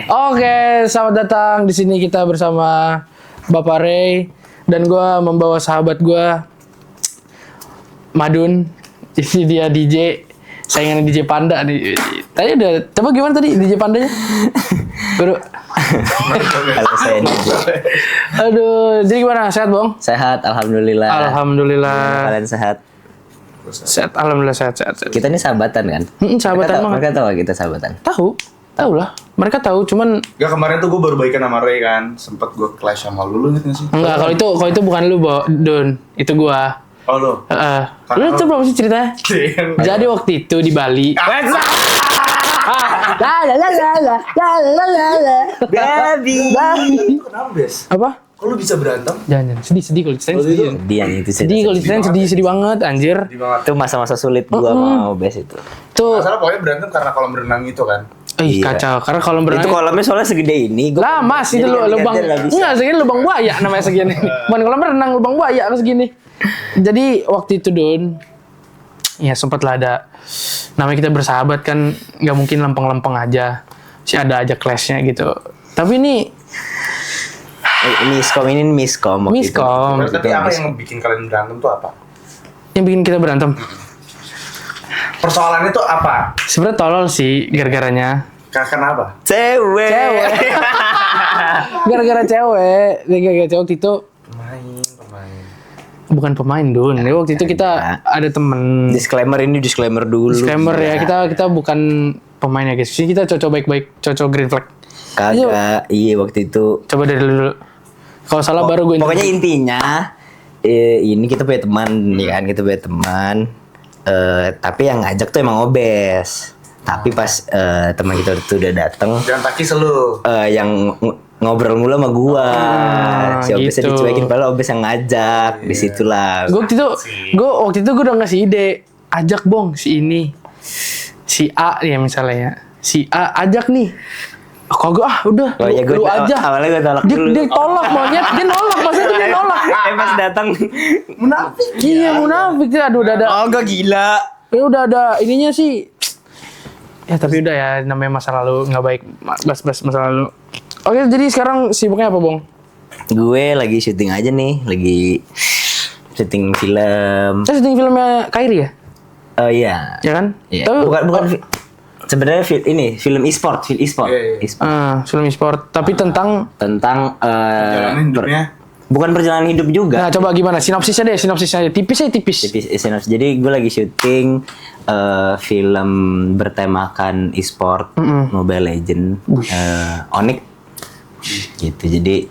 Oke, selamat datang di sini kita bersama Bapak Ray dan gue membawa sahabat gue Madun. Jadi dia DJ, saingan DJ Panda nih. Tadi udah, coba gimana tadi DJ Pandanya? Bro. Kalau saya DJ. Aduh, jadi gimana? Sehat, Bong? Sehat, alhamdulillah. Alhamdulillah. Kalian sehat? Sehat, alhamdulillah sehat. Kita ini sahabatan kan? Sahabatan banget. Mereka tahu kita sahabatan. Tahu lah. Mereka tahu, cuman Gak, kemarin tuh gue baru baikan sama Ray kan. Sempet gue clash sama lu inget gak sih? enggak, kalau itu bukan lu, Don. Itu gua. Oh lu? Lu tuh belum sih ceritanya? Jadi waktu itu di Bali. Baby. Kenapa, Bes? Apa? Kok lu bisa berantem? Jangan sedih kalau diceritain sedih. Dia yang itu Sedih kalau diceritain sedih banget anjir. Di banget. Itu masa-masa sulit gua sama Obes itu. Tuh, Masalah pokoknya berantem karena kolam renang itu kan. Iya. kacau. Karena kalau berenang Itu kolamnya soalnya segede ini. lah mas itu lubang segini lubang buaya namanya segini. Bukan kolam renang, lubang buaya harus segini. Jadi waktu itu Don, ya sempat lah ada. Namanya kita bersahabat kan, nggak mungkin lempeng-lempeng aja. Si ada aja clashnya gitu. Tapi ini miskom waktu itu. Tapi apa yang bikin kalian berantem tuh apa? yang bikin kita berantem. Persoalannya tuh apa? Sebenarnya tolol sih gara-garanya. Kenapa? Cewek. Gara-gara cewek waktu itu Pemain. bukan pemain Don. Waktu itu kita ada temen. Disclaimer dulu. Disclaimer ya, kita bukan pemain ya guys. Kita cocok baik-baik, cocok green flag. Kagak, iya waktu itu. Coba dari dulu. Kalau salah baru gue. Pokoknya intinya ini kita punya teman, ya kan, kita punya teman. Tapi yang ngajak tuh emang Obes. Tapi pas teman kita itu udah dateng, Jangan takis lu. yang ngobrol mulu sama gua. Si Obesnya gitu. dicuekin, padahal Obes yang ngajak. Disitulah. Gue waktu itu gue udah ngasih ide. Ajak Bong si ini, si A ya misalnya ya. Si A ajak nih. Kagak udah. Oh ya, lu aja. Awalnya gue tolak dulu. Dia tolak monyet, dia nolak maksudnya dia nolak. Pas datang, Munafik. Iya munafik dia, aduh udah ada. oh gak gila. Ya udah ada ininya sih. Ya tapi udah ya, namanya masa lalu nggak baik, bahas masa lalu. Oke, jadi sekarang sibuknya apa, Bong? Gue lagi syuting aja nih, lagi syuting film. Saya syuting filmnya Kairi ya? Oh iya. Ya kan? Iya. Tapi, Bukan. Sebenarnya film e-sport. Iya. E-sport. film e-sport. Tapi tentang Jalanin hidupnya. bukan perjalanan hidup juga. nah coba gimana? Sinopsisnya deh, tipis. Sinopsis. Jadi gue lagi syuting film bertemakan e-sport Mobile Legend, Onyx gitu. Jadi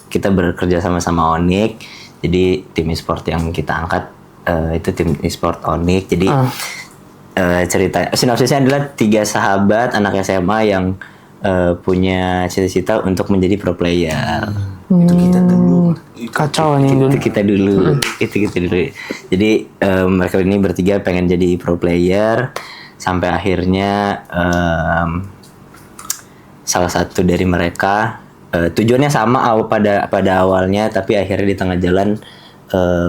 kita bekerja sama Onyx. Jadi tim e-sport yang kita angkat itu tim e-sport Onyx. Jadi cerita sinopsisnya adalah 3 sahabat anak SMA yang punya cita-cita untuk menjadi pro player. Itu kita dulu. Kacau nih Dun. Itu kita dulu. Jadi mereka ini bertiga pengen jadi pro player sampai akhirnya salah satu dari mereka tujuannya sama pada awalnya, tapi akhirnya di tengah jalan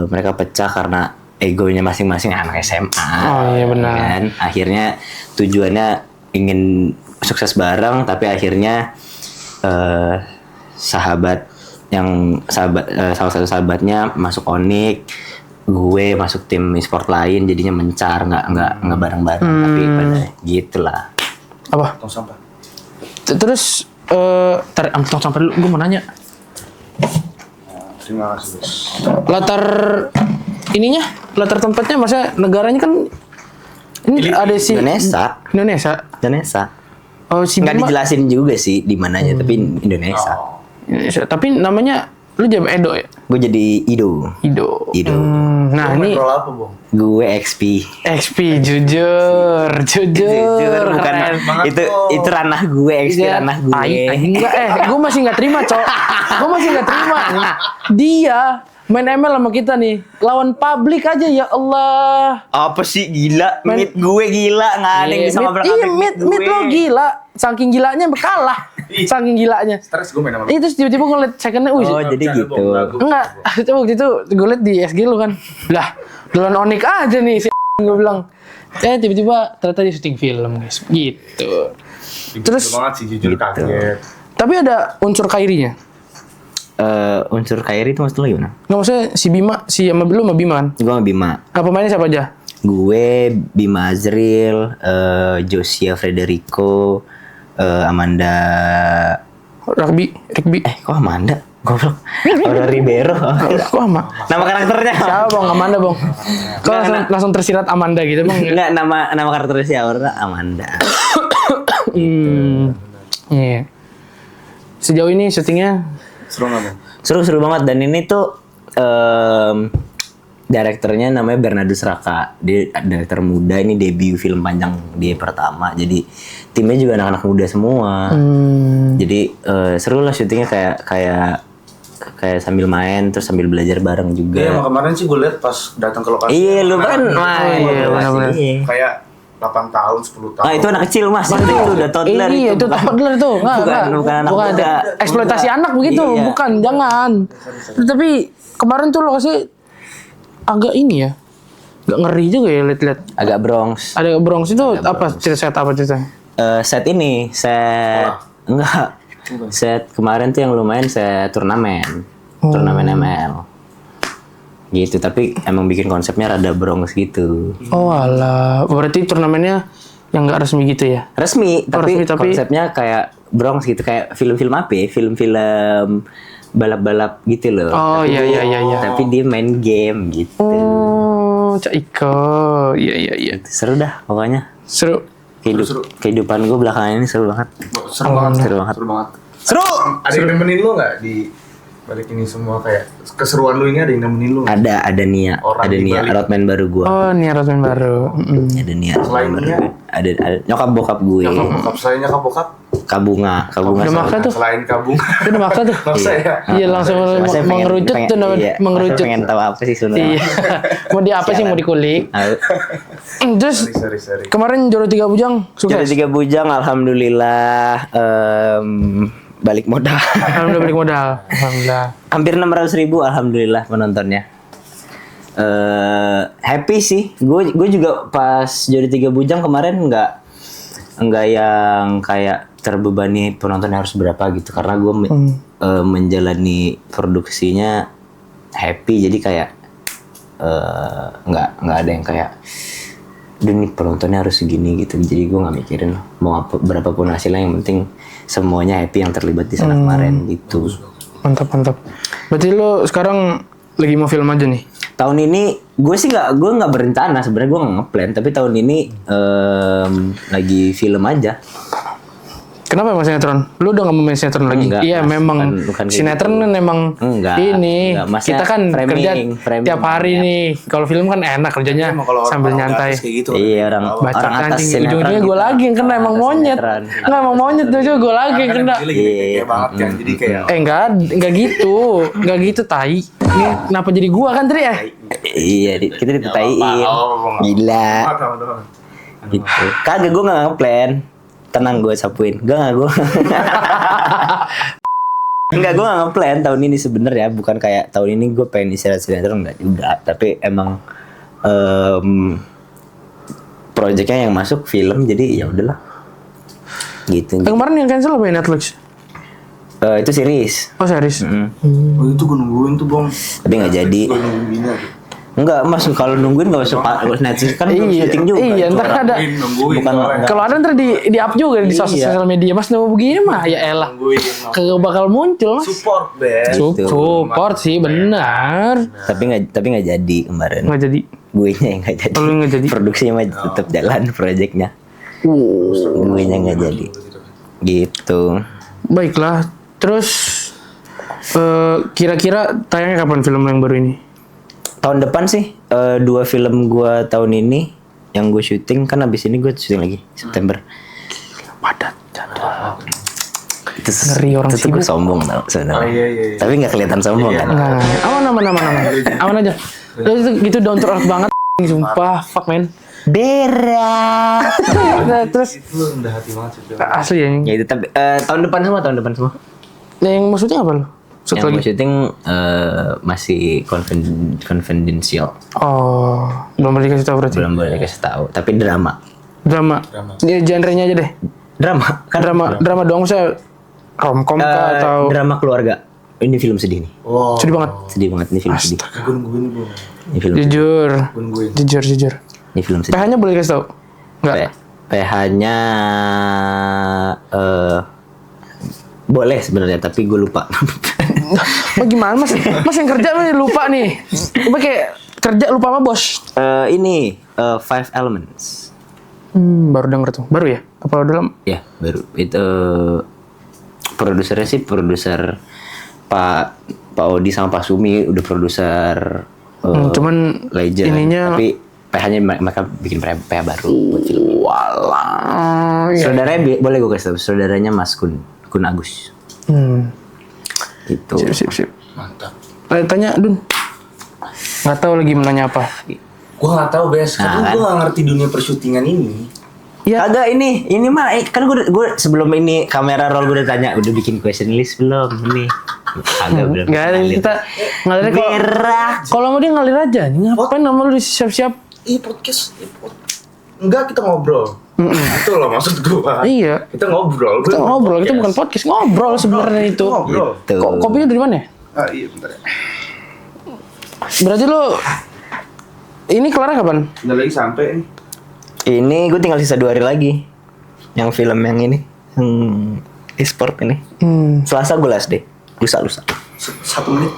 mereka pecah karena egonya masing-masing anak SMA. Oh iya benar. Kan? Akhirnya tujuannya ingin sukses bareng, tapi akhirnya salah satu sahabatnya masuk Onyx, gue masuk tim e-sport lain, jadinya mencar, nggak bareng-bareng, tapi pada gitulah. Apa? Tong sampah. Terus tong sampah dulu, gue mau nanya. Terima kasih, Bos. Latar tempatnya, maksudnya negaranya kan ini ada si Indonesia. Oh si Nggak Bima dijelasin juga sih di mananya, tapi Indonesia. Indonesia. Tapi namanya lu jadi Edo ya? Gue jadi Ido. Nah ini Role apa, Bong? Gue XP. jujur Bukan keren. itu ranah gue, XP Iya. ranah gue. Enggak, gue masih nggak terima, Cok. Gue masih nggak terima. Dia main ML sama kita nih, lawan publik aja, ya Allah. Apa sih, gila? Mid gue gila, nggak ada yang bisa ngobrol Iya, mid lo gila. Saking gilanya kalah. Saking gilanya. Stres gue main sama lu. Itu tiba-tiba gue liat secondnya, Oh, jadi gitu. enggak. Coba waktu itu gue liat di SG lu kan. Lah, duluan Onyx aja nih si gue bilang. Tiba-tiba ternyata dia syuting film, guys. Gitu. Terus banget sih jujur kaget. tapi ada unsur Kairinya. Unsur Kairi itu maksudnya gimana? Nggak, maksudnya si Bima, sama Bima kan? Gue sama Bima. Nah, pemainnya siapa aja? Gue, Bima Azril, Josia Frederico, Amanda. Rigby. Kok Amanda? Goblok. Aura Ribeiro. Kok ama? Nama karakternya. Siapa bang? Amanda bang. Kok langsung tersirat Amanda gitu bang? Enggak, nama karakternya si Aura Amanda. Iya. Sejauh ini syutingnya Seru nggak Bang? Seru banget, dan ini tuh direkturnya namanya Bernardus Raka. Dia direktur muda, ini debut film panjang dia pertama. Jadi timnya juga anak-anak muda semua. Jadi seru lah syutingnya, kayak sambil main terus sambil belajar bareng juga. Iya, emang kemarin sih gue liat pas datang ke lokasi. Iya, lu kan main. iya, benar-benar. Kayak 8 tahun, 10 tahun. Ah, itu anak kecil Mas. Itu udah toddler iya, itu toddler tuh. Bukan anak muda. Eksploitasi anak begitu, Iya. bukan, jangan. Tapi kemarin tuh lokasi agak ini ya. Agak ngeri juga ya lihat-lihat. Agak Bronx. Ada Bronx itu apa ceritanya? Set enggak. Set kemarin tuh yang lumayan set turnamen. Turnamen ML. Gitu, tapi emang bikin konsepnya rada Bronx gitu. Oh alah, berarti turnamennya yang nggak resmi gitu ya? Resmi, resmi, tapi konsepnya kayak Bronx gitu, kayak film-film apa ya? Film-film balap-balap gitu loh. Oh iya. Tapi dia main game gitu. Oh, Cak Iko. Iya. Seru dah pokoknya. Seru. Kehidupan gue belakangan ini seru banget. Seru banget. Seru banget. Seru. Ada yang nemenin lu nggak di balik ini semua, kayak keseruan lu ini ada yang nemenin lu? Ada Nia, Orang ada di Nia balik. roadman baru gue. Oh, Nia Rosman baru. Ada Nia Selain roadman baru Nia? gue. Ada nyokap bokap gue. Bokap selain nyokap bokap? Kabunga Udah sama- makan tuh. Selain kabung. Itu udah maksa tuh. Maksa ya? Iya, langsung Masnya mengerucut tuh namanya. iya, Mengerucut. Masnya pengen tahu apa sih sebenarnya? Iya. Mau di apa sih, mau dikulik? Tahu. Terus Sorry. kemarin Joro 3 Bujang Jadi sukses. 3 bujang, alhamdulillah balik modal. Alhamdulillah balik modal. Alhamdulillah. Hampir 600.000 alhamdulillah penontonnya. Happy sih. Gue juga pas jadi 3 bujang kemarin nggak yang kayak terbebani penontonnya harus berapa gitu, karena gue menjalani produksinya happy, jadi kayak nggak ada yang kayak "Duh, nih penontonnya harus segini" gitu. Jadi gue nggak mikirin mau berapapun hasilnya, yang penting semuanya happy yang terlibat di sana kemarin gitu. Mantap. Berarti lo sekarang lagi mau film aja nih? Tahun ini gue nggak berencana sebenarnya, gue nggak ngeplan, tapi tahun ini lagi film aja. Kenapa emang sinetron? Lu udah gak mau main sinetron lagi? Enggak, Iya Mas. memang Bukan kayak sinetron kan emang Enggak, ini. enggak. Maksudnya Kita kan kerja framing tiap hari nih. Kalau film kan enak kerjanya Emang kalau sambil orang nyantai. atas kayak gitu. Iya, orang Baca atas anjing, sinetron ujung-ujungnya gue gitu. lagi yang kena, emang Atas monyet. sinetron. Enggak, emang monyet tuh juga gue lagi yang kena. Dia lagi kayak banget kan, jadi kayak Enggak gitu. Enggak gitu, tai. Ini kenapa jadi gua kan tadi ya? Iya, kita ditetain. apa-apa. Gila. Tahu. Gitu. Kagak, gue nggak ngeplan. Tenang, gue sapuin. Gue. Enggak, gue gak ngeplan tahun ini sebenarnya. Bukan kayak tahun ini gue pengen istirahat sinetron, enggak juga. Tapi emang proyeknya yang masuk film, jadi ya udahlah. Gitu. Yang kemarin yang cancel apa ya, Netflix? Itu series. Oh series. Oh itu gue nungguin tuh Bang. Tapi nggak jadi. Gue nungguin aja. Enggak, Mas, kalau nungguin enggak usah Netflix kan belum Iya, syuting juga. iya, ntar ada. Nungguin. Bukan soalnya. Kalau ada ntar di up juga di Iya. sosial media. Mas nemu begini mah ya elah. Nungguin. Kagak bakal muncul Mas. Support Ben. Support sih benar. Tapi nggak jadi kemarin. Nggak jadi. Gue nya yang nggak jadi. Oh, lu nggak jadi. Produksinya mah tetap jalan proyeknya. Gue nya nggak jadi. Gitu. Baiklah. Terus kira-kira tayangnya kapan film yang baru ini? Tahun depan sih 2 film gue tahun ini yang gue syuting, kan abis ini gue syuting lagi September. Padat jadwal. Itu Ngeri orang itu gue sombong tau sebenarnya. Iya. Tapi nggak kelihatan sombong kan? Nah, aman aja. Lu itu gitu down to earth banget. Sumpah, fuck man. Berat. Terus Itu rendah hati banget sih. asli ya. Ya itu tapi tahun depan semua. Yang maksudnya apa lu? Yang gue syuting masih confidential. Oh, belum boleh dikasih tahu berarti. Belum boleh kasih tahu, tapi drama. Drama. Ya genre-nya aja deh. Drama kan Drama doang saya romcom kah atau drama keluarga. Ini film sedih nih. Wow. sedih banget. Sedih banget ini film sedih. Gue nungguin gue. Ini film. Jujur. Gue nungguin. Jujur. Ini film sedih. PH-nya boleh kasih tau? Enggak. PH-nya boleh sebenarnya tapi gue lupa. Gimana mas? Mas yang kerja nih lupa nih. Coba kayak kerja lupa sama bos. Ini Five Elements. Baru denger tuh. Baru ya? Apa udah lama? Ya baru itu produsernya sih produser Pak Odi sama Pak Sumi udah produser cuman Legend ininya tapi PH-nya mereka bikin PH baru buat film. walah. Ya. Saudaranya boleh gue kasih tau saudaranya Mas Kun Agus gitu. Sip. Mantap. Tanya Dun. Nggak tahu lagi mau nanya apa. Gue nggak tahu Bes, karena gue nggak ngerti dunia persyutingan ini. Ya. Agak ini mah kan gue sebelum ini kamera roll gue udah tanya udah bikin question list belum ini. Agak belum. Nggak ada kita ngalir kalau mau dia ngalir aja. Ngapain nama lu siap-siap? Podcast. Enggak, kita ngobrol. Itu loh maksud gue. Iya. Kita ngobrol. Kita ngobrol, itu bukan podcast, ngobrol sebenarnya itu. Ngobrol. Tuh. Kopinya dari mana? Iya bentar ya. Berarti lo ini kelar kapan? Bentar lagi sampai nih. Ini gue tinggal sisa 2 hari lagi. Yang film yang ini, yang e-sport ini. Selasa gue last deh. Lusa. 1 menit.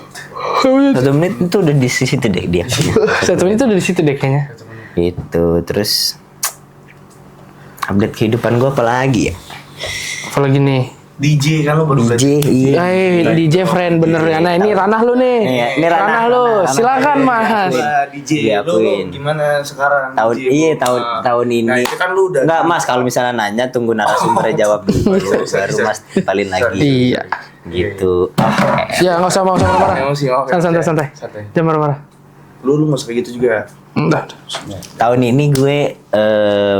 1 menit itu udah di situ deh dia. 1 menit itu dari situ deh kayaknya. Gitu, terus update kehidupan gue apa lagi ya? Apalagi nih? DJ kan lo baru DJ, iya. DJ friend bener ya. Nah ini ranah lu nih. Iya, ini ranah lu. ranah. Silakan Mas. DJ Diakuin. lu gimana sekarang? Tahun DJ, iya Bang? tahun ini. Nah, itu kan lu udah. Enggak Mas, kalau misalnya nanya tunggu narasumbernya jawab dulu baru Mas palin lagi. Iya. Gitu. Ya nggak usah marah-marah. Emosi, oke. Santai. Jangan marah-marah. Lu masuk kayak gitu juga. Udah. Tahun ini gue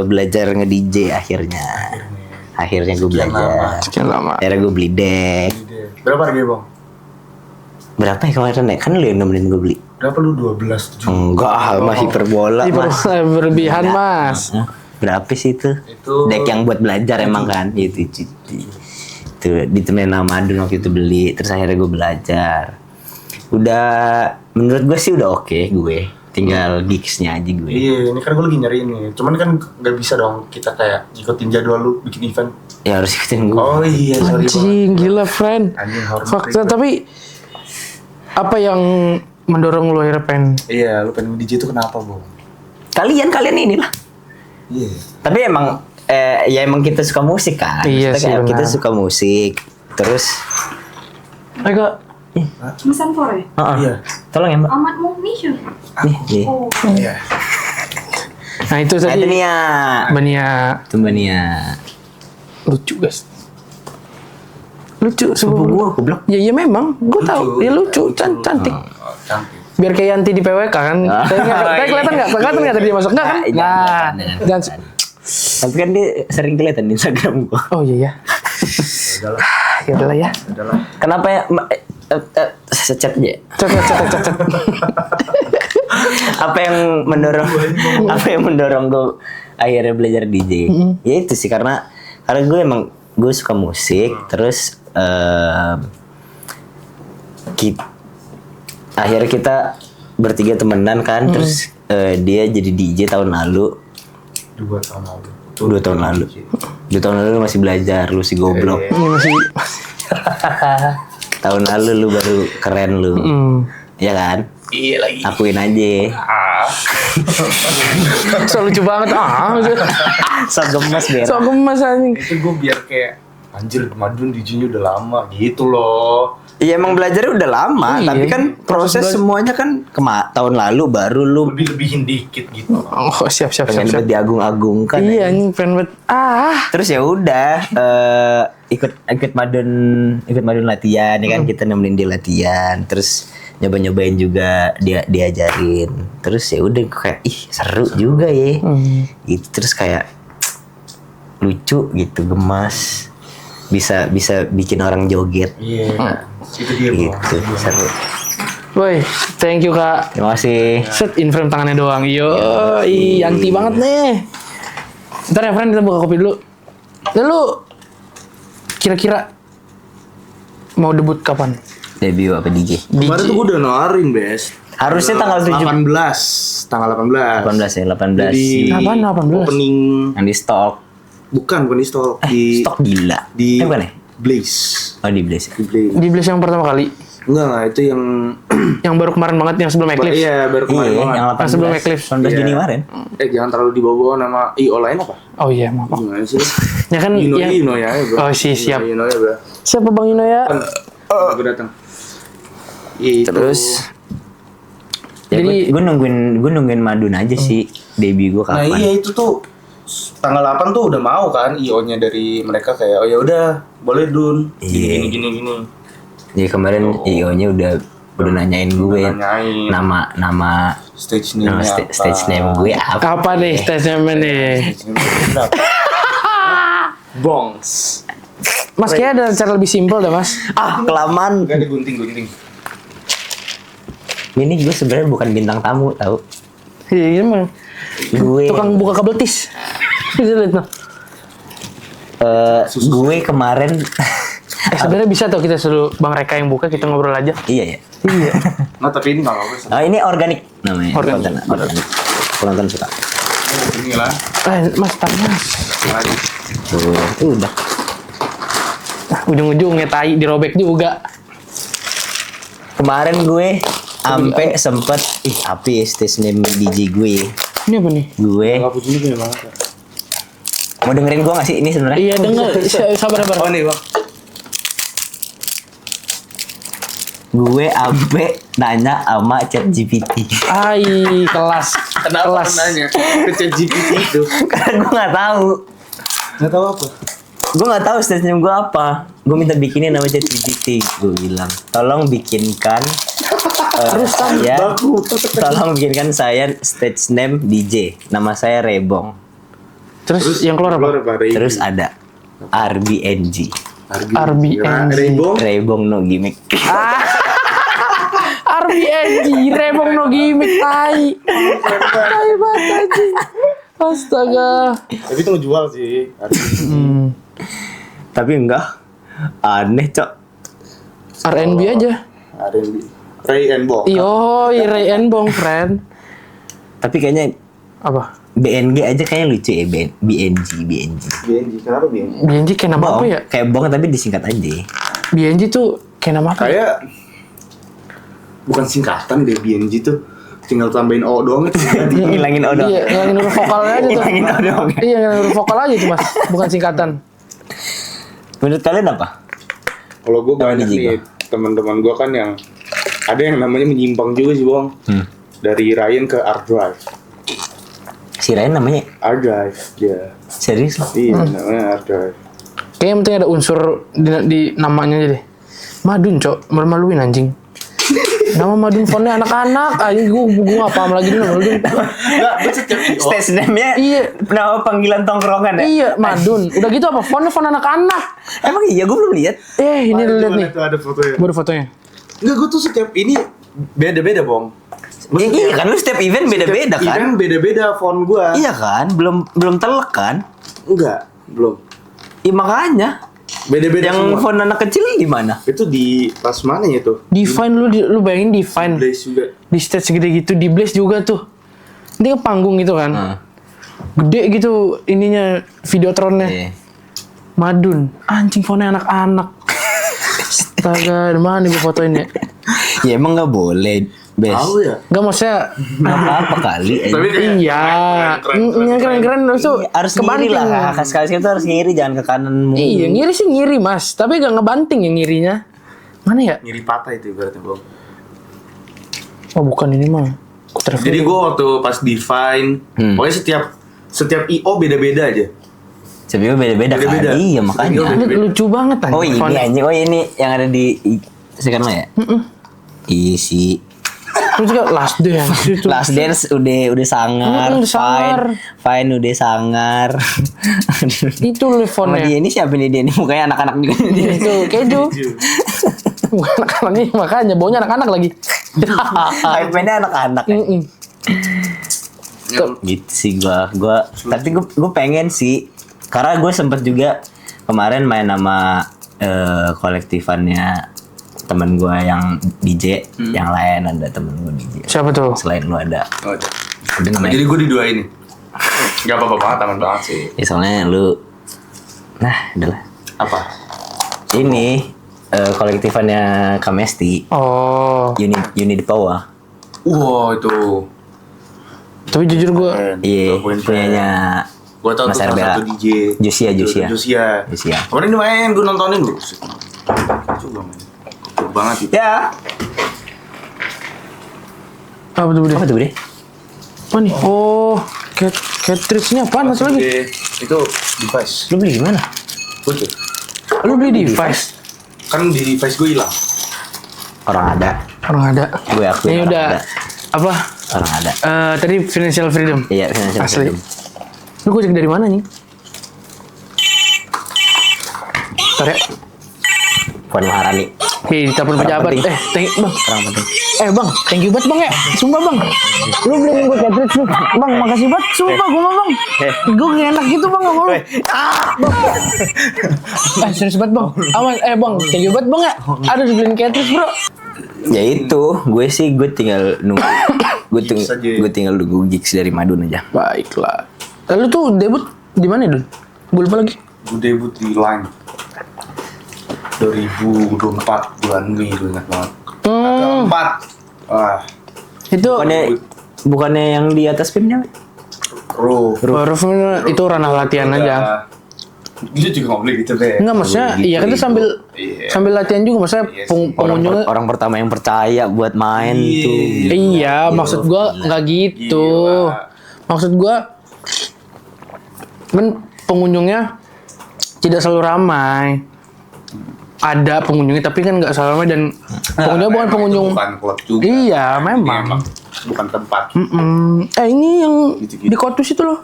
belajar nge-DJ akhirnya. Akhirnya gue belajar. Sekian lama. Akhirnya gue beli deck. Berapa harganya, Bang? Berapa ya kemarin ya? Kan lu yang nemenin gue beli. Berapa lu 12 Enggak, masih hiperbola Mas. Berlebihan Mas. Berapa sih itu? Itu- deck yang buat belajar emang kan? Itu ditemenin sama Adun waktu itu beli. Terus akhirnya gue belajar. Udah menurut gue sih udah oke gue. Tinggal gigsnya aja gue. Iya, ini kan gue lagi nyari ini. Cuman kan nggak bisa dong kita kayak ikutin jadwal lu bikin event. Ya harus ikutin gue. Oh iya, sorry Bang. Anjing gila friend. Anjing hormat. Fakta tapi apa yang mendorong lu akhirnya pengen? Iya, lu pengen DJ itu kenapa, Bang? Kalian inilah. Iya. Tapi emang ya emang kita suka musik kan. Iya sih, benar. Kita suka musik. Terus Ayo Pesan Korea. Iya. tolong ya Mbak. Ahmad Mukni siapa? Nih. Oh, Iya. Nah itu Itu tadi Nia. Bania Itu Mbak Nia. lucu guys. Lucu Sepupu sepupu gua goblok. Ya iya memang, gue tahu. Ya lucu, cantik. Oh, cantik. Biar kayak Yanti di PWK kan. Tadi kelihatan nggak? Kelihatan nggak tadi dia masuk? Nggak kan? Nah, jangan. Tapi kan dia sering kelihatan di Instagram gua. Oh iya ya. Udahlah, Ya udahlah ya. udahlah. Kenapa ya? Secet aja. Cet. Apa yang mendorong gue akhirnya belajar DJ? Ya itu sih karena gue emang gue suka musik, terus akhirnya kita bertiga temenan kan, terus dia jadi DJ tahun lalu. 2 tahun lalu. 2 tahun lalu. 2 tahun lalu lu masih belajar, lu si goblok. Ini masih. Tahun lalu lu baru keren lu. Ya kan? Iya lagi. Akuin aja. So lucu banget. Sok gemes biar. So gemes anjing. Itu gue biar kayak anjir Madun DJ-nya udah lama gitu loh. Iya emang belajarnya udah lama, Iya. tapi kan proses semuanya kan tahun lalu baru lu Lebih-lebihin dikit gitu. Oh siap. pengen buat diagung-agungkan. Iya anjing pengen banget. Terus ya udah ikut madun latihan ya kan, kita nemenin dia latihan, terus nyobain juga dia diajarin, terus ya udah kayak ih seru juga ya gitu, terus kayak lucu gitu, gemas, bisa bikin orang joget Iya. Itu dia Bang. gitu, seru. Woi, thank you kak. Terima kasih. Set in frame tangannya doang. Yo, Yanti banget nih. Ntar ya friend kita buka kopi dulu. Dan lu kira-kira mau debut kapan? Debut apa DJ? Kemarin tuh gue udah nawarin, Bes. Harusnya tanggal 18. Tanggal 18. 18 ya, 18 Jadi Apaan 18? opening yang di stok. bukan di stok di Stok gila. di Bukan ya? Blaze. Oh di Blaze. Di Blaze. Di Blaze yang pertama kali. Enggak, itu yang Yang baru kemarin banget yang sebelum Eclipse. iya baru Iya, kemarin banget. yang 18. sebelum Eclipse. 18 Juni Iya. kemarin. Jangan terlalu dibawa nama IO lain apa? Oh iya, maaf. Gimana sih? Ya kan Yuno yang Yuno ya, bro. Oh, siap. Yuno ya, bro. Siapa Bang Ino ya? Gue datang. Itu. Terus Jadi- gue nungguin Madun aja sih debut gue Nah kapan. iya itu tuh tanggal 8 tuh udah mau kan IO-nya dari mereka kayak oh ya udah boleh Dun Iya. gini. Jadi kemarin IO-nya udah nanyain gue nanyain. nama Stage name stage name gue apa. Apa nih statement nih? Bongs. Mas kayaknya ada cara lebih simpel dah, Mas. Kelamaan. Gak ada gunting. Ini gue sebenarnya bukan bintang tamu tahu. Iya, emang. Gue Tukang buka kabel tis. Lihat tuh. gue kemarin Sebenarnya bisa tuh kita suruh Bang Reka yang buka, kita ngobrol aja. iya ya. Iya. Nah tapi ini gak apa-apa sih. Oh ini organik namanya. Organik. Organik. Penonton suka. Ini lah. Mas, Mas. Lagi. Tuh, udah. Ujung-ujungnya tai dirobek juga. Kemarin gue ampe sempet api stage name DJ gue. Ini apa nih? Gue Gak punya punya banget. mau dengerin gue gak sih ini sebenarnya? Iya, denger. Sabar. Oh nih bang. Gue ampe nanya sama ChatGPT. Ai, kelas. Kenapa Kelas. nanya ke ChatGPT itu? Karena gue nggak tahu. Gak tahu apa. Gue nggak tahu stage name gue apa. Gue minta bikinin nama ChatGPT. Gue bilang, tolong bikinkan saya, tolong bikinkan saya stage name DJ. Nama saya Rebong. Terus yang keluar apa? Terus ada RBNG. RBNG. Rebong. Rebong no gimmick. RBNG, Rebong no gimmick, tai. Tai banget anjing. Astaga. Tapi itu ngejual sih. Tapi enggak. Aneh, Cok. RNB aja. R&B. Ray and Bong. Yo, Ray and Bong, friend. Tapi kayaknya Apa? BNG aja kayaknya lucu ya, BNG. BNG. Kenapa BNG? BNG kayak nama apa Bong, ya? kayak bong tapi disingkat aja. BNG tuh kayak nama apa? Kayak bukan singkatan deh BNG tuh. Tinggal tambahin O doang itu. Ngilangin O doang. Iya, ngilangin huruf vokalnya aja tuh. Ngilangin O doang. Iya, ngilangin huruf vokal aja tuh, Mas. Bukan singkatan. Menurut kalian apa? Kalau gue Nama banyak DJ nih teman-teman gue kan yang ada yang namanya menyimpang juga sih Bang. Dari Ryan ke Art Drive. Si Ryan namanya Art Drive, ya. serius loh. Iya, namanya Art Drive. Kayaknya yang penting ada unsur di namanya aja deh. Madun, Cok. Malu-maluin anjing. Nama Madun fontnya anak-anak. Anjing gua apa lagi dulu Madun. Enggak, gue setiap Stage name-nya Iya. nama panggilan tongkrongan ya? Iya, Madun. Udah gitu apa? Fontnya font anak-anak. Emang iya gue belum lihat. Ini lu lihat nih. Ada fotonya. Baru fotonya. Enggak, gue tuh setiap ini beda-beda, Bang. Iya kan lu setiap event beda-beda kan? Event beda-beda font gue. Iya kan? Belum telek kan? Enggak, belum. Iya makanya. Beda-beda Yang semua. font anak kecil di mana? Itu di pas mana ya tuh? Define lu bayangin Define. Blaze juga. Di stage segede gitu, di Blaze juga tuh. Ini kan panggung gitu kan. Gede gitu ininya videotronnya. Iya. Madun. Anjing fontnya anak-anak. Astaga, mana nih gue fotoin ya? Ya emang nggak boleh, Bes. Tahu ya? Gak maksudnya. Nggak apa-apa kali. Tapi kayak Iya. Yang keren-keren itu Iya, harus ngiri lah. Sekali-sekali tuh harus ngiri, jangan ke kanan mulu. Iya, ngiri sih ngiri mas. Tapi gak ngebanting ya ngirinya. Mana ya? ngiri patah itu ibaratnya, Bang. Oh bukan ini mah. Jadi gue waktu pas define, pokoknya setiap IO beda-beda aja. Sebenarnya beda-beda kan. Beda-beda. Iya makanya. Ini lucu banget anjing. Oh ini fontnya. anjing. Oh ini yang ada di sekarang ya? Isi. Terus juga Last Dance itu. Last Dance udah sangar, Udah sangar. Fine udah sangar. Itu loh Sama fontnya. dia ini siapa nih dia ini mukanya anak-anak juga dia. Itu keju. Bukan anak-anak nih makanya baunya anak-anak lagi. iPad-nya anak-anak. Ya. Mm-mm. Gitu sih gua tapi gua pengen sih Karena gue sempet juga kemarin main sama kolektifannya temen gue yang DJ, yang lain ada temen gue DJ. Siapa tuh? Selain lu ada. Oh, ada. Ada namanya. Jadi gue di dua ini. Gak apa-apa banget, aman banget sih. Ya, soalnya lu, nah, adalah Apa? ini kolektifannya Kamesti, Oh. Uni di Power. Wow, itu. Tapi jujur gue Iya, Poin punyanya Gue tau Mas tuh salah RBA. satu DJ. Josia. Josia. Kemarin dia main, gue nontonin lu. Coba main. Coba banget itu. Ya. apa tuh Bude? Apa tuh, Bre? Apa nih? Oh, cartridge-nya apaan satu lagi? Itu device. Lu beli di mana? Gue tuh. Lu beli device? Kan di device gue hilang. Orang ada. Orang ada. Gue akui. Ini orang udah ada. apa? Orang ada. Tadi financial freedom. Iya, financial Asli. freedom. Lu gojek dari mana nih? Ntar ya. Puan Maharani. Di telepon pejabat. penting. Bang. Orang penting. Bang, thank you banget bang ya. Sumpah bang. Lu beliin gue cartridge nih. Bang, makasih banget. Sumpah gue mah bang. Gue gak enak gitu bang sama lu. Serius banget bang. Aman. Bang, thank you banget bang ya. Aduh, dibeliin cartridge bro. Ya itu, gue tinggal nunggu. Gigs aja. gue tinggal nunggu gigs dari Madun aja. Baiklah. Lalu tuh debut di mana Dun? Gue lupa lagi. Gue debut di Line 2024 bulan Mei, gue ingat banget. Keempat. Wah, Itu Bukannya yang di atas PIM-nya? Roof. itu ranah latihan aja. Dia juga nggak boleh gitu deh. Enggak maksudnya Gitu, iya kan itu sambil Iya. sambil latihan juga maksudnya Iya sih. pengunjungnya Orang pertama yang percaya buat main Iya. tuh. iya maksud gua nggak gitu. Gila. Maksud gua kan pengunjungnya tidak selalu ramai. Ada pengunjungnya tapi kan nggak selalu ramai dan pengunjungnya bukan Memang pengunjung. itu bukan klub juga. Iya, Ini memang. bukan tempat. Ini yang Gitu-gitu. di Kotus itu loh.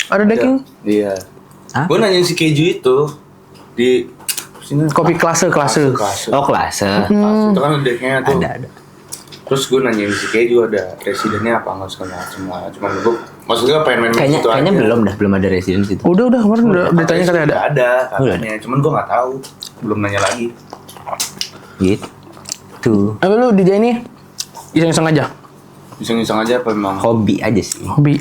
Ada decking. Iya. Hah? Gue nanyain si Keju itu di sini. Kopi klase. Klase. Oh, klase. Itu kan decknya tuh. Ada. Terus gue nanyain si Keju ada residennya apa nggak segala macam lah. Cuma gue maksudnya pengen main gitu Kayaknya aja. belum ada residence itu. Udah kemarin udah ditanya katanya ada. Ada Udah katanya. Cuman gue nggak tahu. Belum nanya lagi. Gitu. Apa lu DJ ini iseng-iseng aja? Iseng-iseng aja apa memang? Hobi aja sih. Hobi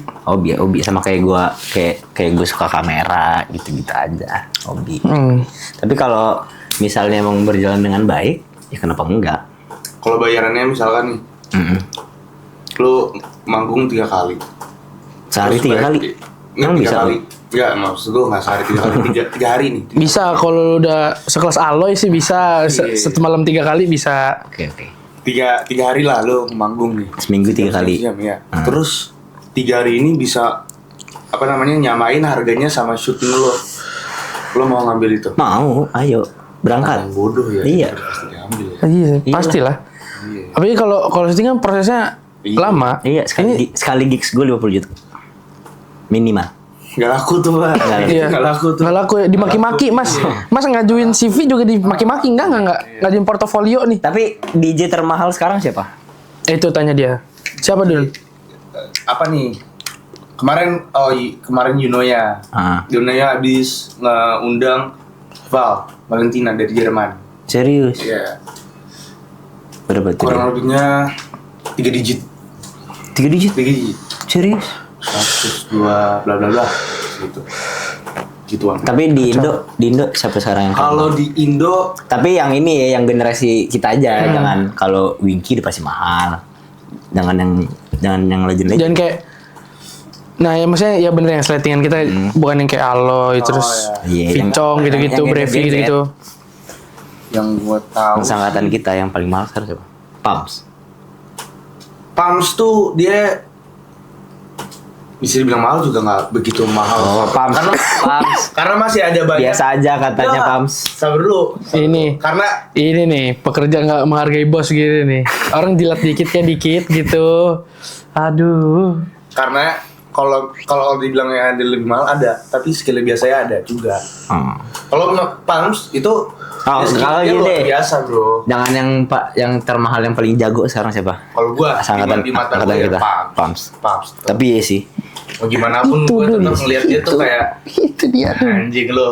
sama kayak gua kayak gue suka kamera gitu-gitu aja. Hobi. Tapi kalau misalnya emang berjalan dengan baik, ya kenapa enggak? Kalau bayarannya misalkan nih, lu manggung 3 kali. Sehari Terus 3 kali. Emang 3 bisa kali. Enggak, maksud gue nggak sehari 3 kali, 3 hari nih. Bisa kalau lu udah sekelas Aloy sih bisa Iya. satu malam 3 kali bisa. Oke. 3 hari lah lu manggung nih. Seminggu 3 kali. Jam, ya. Terus 3 hari ini bisa apa namanya nyamain harganya sama syuting lo. Lo mau ngambil itu? Mau, ayo berangkat. Yang bodoh ya. Iya. Pasti diambil ya. Iya, Iyalah. pastilah. Iya. Apalagi kalau syuting kan prosesnya Iya. lama. Iya, sekali gigs gue 50 juta. Minimal. Gak laku tuh lah. Iya. Gak laku tuh. Nggak laku ya, dimaki-maki mas. Mas ngajuin CV juga dimaki-maki enggak ngajuin portofolio nih. Tapi DJ termahal sekarang siapa? Itu tanya dia. Siapa dulu? Apa nih? Kemarin Yunoya. Yunoya habis ngundang Valentina dari Jerman. Serius? Iya. Berapa tuh? Kurang lebihnya 3 digit. 3 digit? 3 digit. Serius? 102 bla bla bla gitu. Gituan. Tapi di Indo siapa sekarang yang Kalau di Indo tapi yang ini ya, yang generasi kita aja, jangan kalau Winky udah pasti mahal. Jangan yang legend. Jangan kayak nah ya maksudnya ya bener yang settingan kita bukan yang kayak Aloy terus Iya, Vincong gitu-gitu, yang Brevi gen-gen gitu-gitu. yang gua tahu Angkatan kita yang paling mahal sekarang siapa? Pams tuh dia bisa dibilang mahal juga nggak begitu mahal. Oh, Pams. Karena masih ada banyak. Biasa aja katanya Nggak, Pams. Sabar dulu. Ini Karena nih pekerja nggak menghargai bos gitu nih. Orang jilat dikitnya dikit gitu. Aduh. karena kalau dibilang yang ada lebih mahal ada, tapi skill biasanya ada juga. Kalau Pams itu Oh, kalau skillnya gini luar deh. biasa bro. Jangan yang termahal yang paling jago sekarang siapa? Kalau gua Angkatan di mata angkatan gua ya kita. Pams. Pams. Tapi iya sih. Mau gimana pun Itu gue dulu. tetap ngeliat dia tuh kayak Itu dia tuh. anjing lo.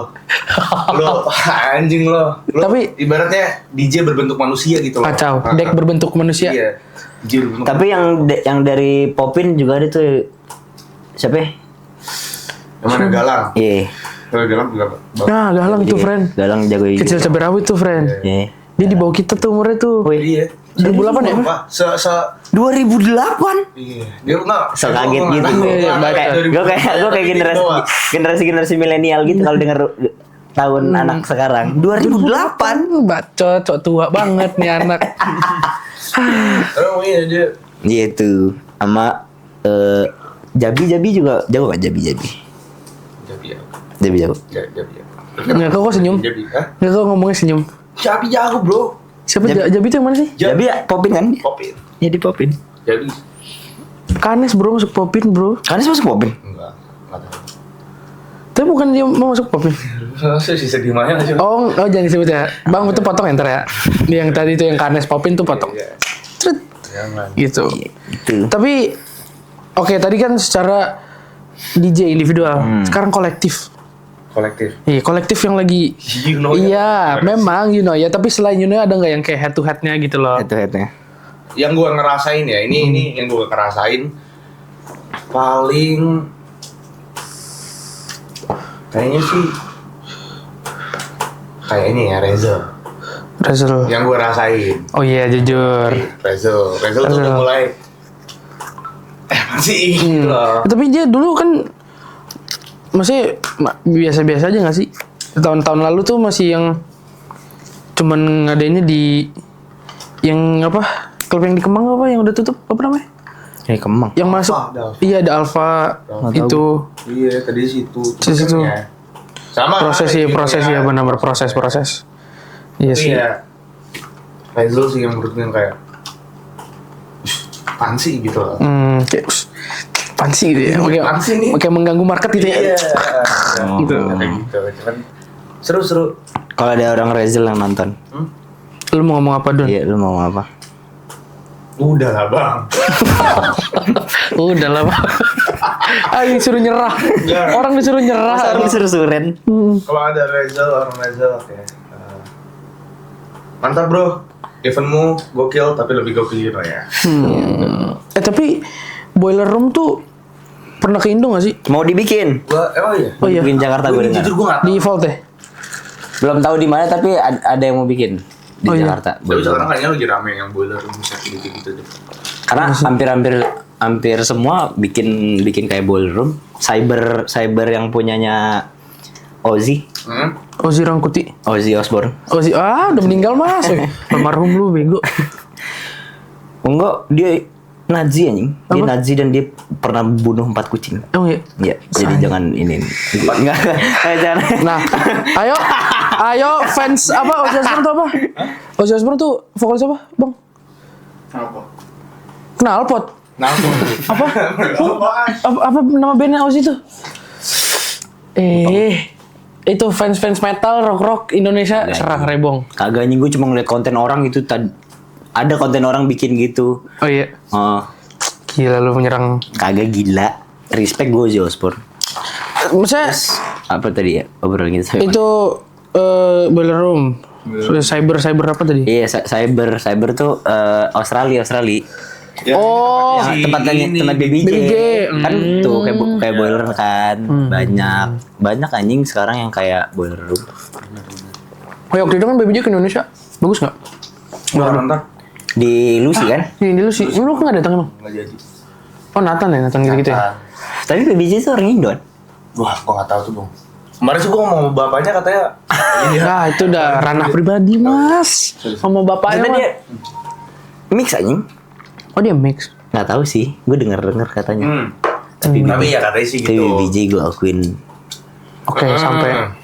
Anjing lo. Tapi- ibaratnya DJ berbentuk manusia gitu loh. Kacau. Deck berbentuk manusia. Iya. DJ berbentuk Tapi yang dari Popin juga ada tuh siapa ya? yang mana Galang? Iya. Kalau Galang juga bagus. Nah, Galang tuh, friend. Galang jago Kecil cabai rawit tuh, friend. Iya. Dia di bawah kita tuh umurnya tuh. Iya. 2008 ya? Wah, 2008. iya. Dia enggak So kaget gitu. Iya, baca. Gue kayak generasi milenial gitu kalau denger tahun anak sekarang. 2008. Bacot, cok tua banget nih anak. Oh iya dia. Gitu. Sama Jabi juga jago kan Jabi. Jabi ya. Jabi jago. Jabi ya. Nggak kok senyum. Jabi, hah? Nggak kok ngomongnya senyum. Jabi jago, Bro. Siapa Jabi itu yang mana sih? Jabi ya Popin kan? Popin. Ya di Popin. Jabi. Kanes bro, masuk Popin bro. Kanis masuk Popin. Enggak tahu. Tapi bukan dia mau masuk Popin. Saya sih sedih banget aja. Oh jangan disebut ya. Bang itu potong enter ya. Yang tadi itu yang Kanes Popin tuh potong. Iya. Cet. Jangan. Gitu. Itu. Tapi oke tadi kan secara DJ individual. Sekarang kolektif. Kolektif. Iya kolektif yang lagi. You know Iya memang you know ya. Tapi selain you know ada nggak yang kayak head to headnya gitu loh. Head-to-headnya. Yang gue ngerasain ya, ini yang gue ngerasain paling kayaknya sih kayak ini ya Rezel. Rezel. Yang gue rasain. Oh iya jujur. Rezel tuh Rezel. udah mulai masih gitu loh. Tapi dia dulu kan masih biasa-biasa aja nggak sih? Tahun-tahun lalu tuh masih yang cuman ngadainnya di yang apa? Klub yang di Kemang apa yang udah tutup apa namanya? Kemang. Yang masuk. ada Alfa. Iya ada Alfa itu. Iya tadi situ. Di situ. Sama Proses kayak ya gitu proses kan. ya benar proses. Iya sih. Iya. Rezel sih yang menurut gue yang kayak apaan sih gitu loh. Kayak apaan sih gitu ya? Apaan sih nih? Kayak mengganggu market gitu ya. Iya. Gitu. Kayak gitu. Cuman seru. Kalau ada orang Rezel yang nonton. Lu mau ngomong apa Don? Iya, lu mau ngomong apa? Udah lah bang. Udah lah Pak. Disuruh nyerah. Orang disuruh nyerah. Orang disuruh-suruhin. Kalau ada orang Rezel, oke. Mantap bro. Eventmu gokil tapi lebih gokil ya. Tapi Boiler Room tuh pernah ke Indo gak sih? Mau dibikin? Oh iya. Oh iya. Bikin Jakarta gue dengar. Jujur gue nggak tahu. Di Vault ya? Belum tahu di mana tapi ada yang mau bikin di Oh, iya. Jakarta. Tapi sekarang kayaknya lagi rame yang boiler room gitu deh. Karena hampir semua bikin kayak ballroom. Cyber yang punyanya Ozzy Ozzy Rangkuti. Ozzy Osbourne. Ozzy, udah meninggal mas. Almarhum lu bego. Enggak, dia Nazi anjing. Dia Apa? Nazi dan dia pernah bunuh 4 kucing. Oh iya. Iya, jadi jangan ini. Enggak. Jangan. Nah, ayo fans apa Ozzy Osbourne tuh apa? Ozzy Osbourne tuh vokalis apa, Bang? Apa? Knalpot. Apa? Apa nama bandnya Ozzy tuh? Itu fans metal rock Indonesia serang rebong. Kagak anjing, gue cuma ngeliat konten orang itu ada konten orang bikin gitu. Oh iya. Oh, Gila lu menyerang. kagak gila. Respect gue Ozzy Osbourne. Maksudnya Apa tadi ya? Obrolan gitu. itu Boiler Room. Cyber apa tadi? Iya, cyber tuh Australia. Oh, Tempat BBJ. BBJ, Kan tuh kayak boiler kan. Banyak anjing sekarang yang kayak boiler room. oh ya, waktu itu kan BBJ ke Indonesia. Bagus nggak? Nonton. Di Lucy kan? Ini dulu sih. Lu kan nggak datang emang? Nggak jadi. Oh Nathan gitu-gitu ya? Tapi BBJ itu orang Indo. Wah, kok nggak tahu tuh bang. Kemarin sih gue ngomong sama bapaknya katanya. Iya. Nah itu udah ranah pribadi mas. Sama bapaknya Ternyata mah. dia mix anjing. Oh dia mix. Nggak tahu sih, gue denger katanya. Tapi ya katanya sih Tapi gitu. BBJ gue akuin. Oke sampai.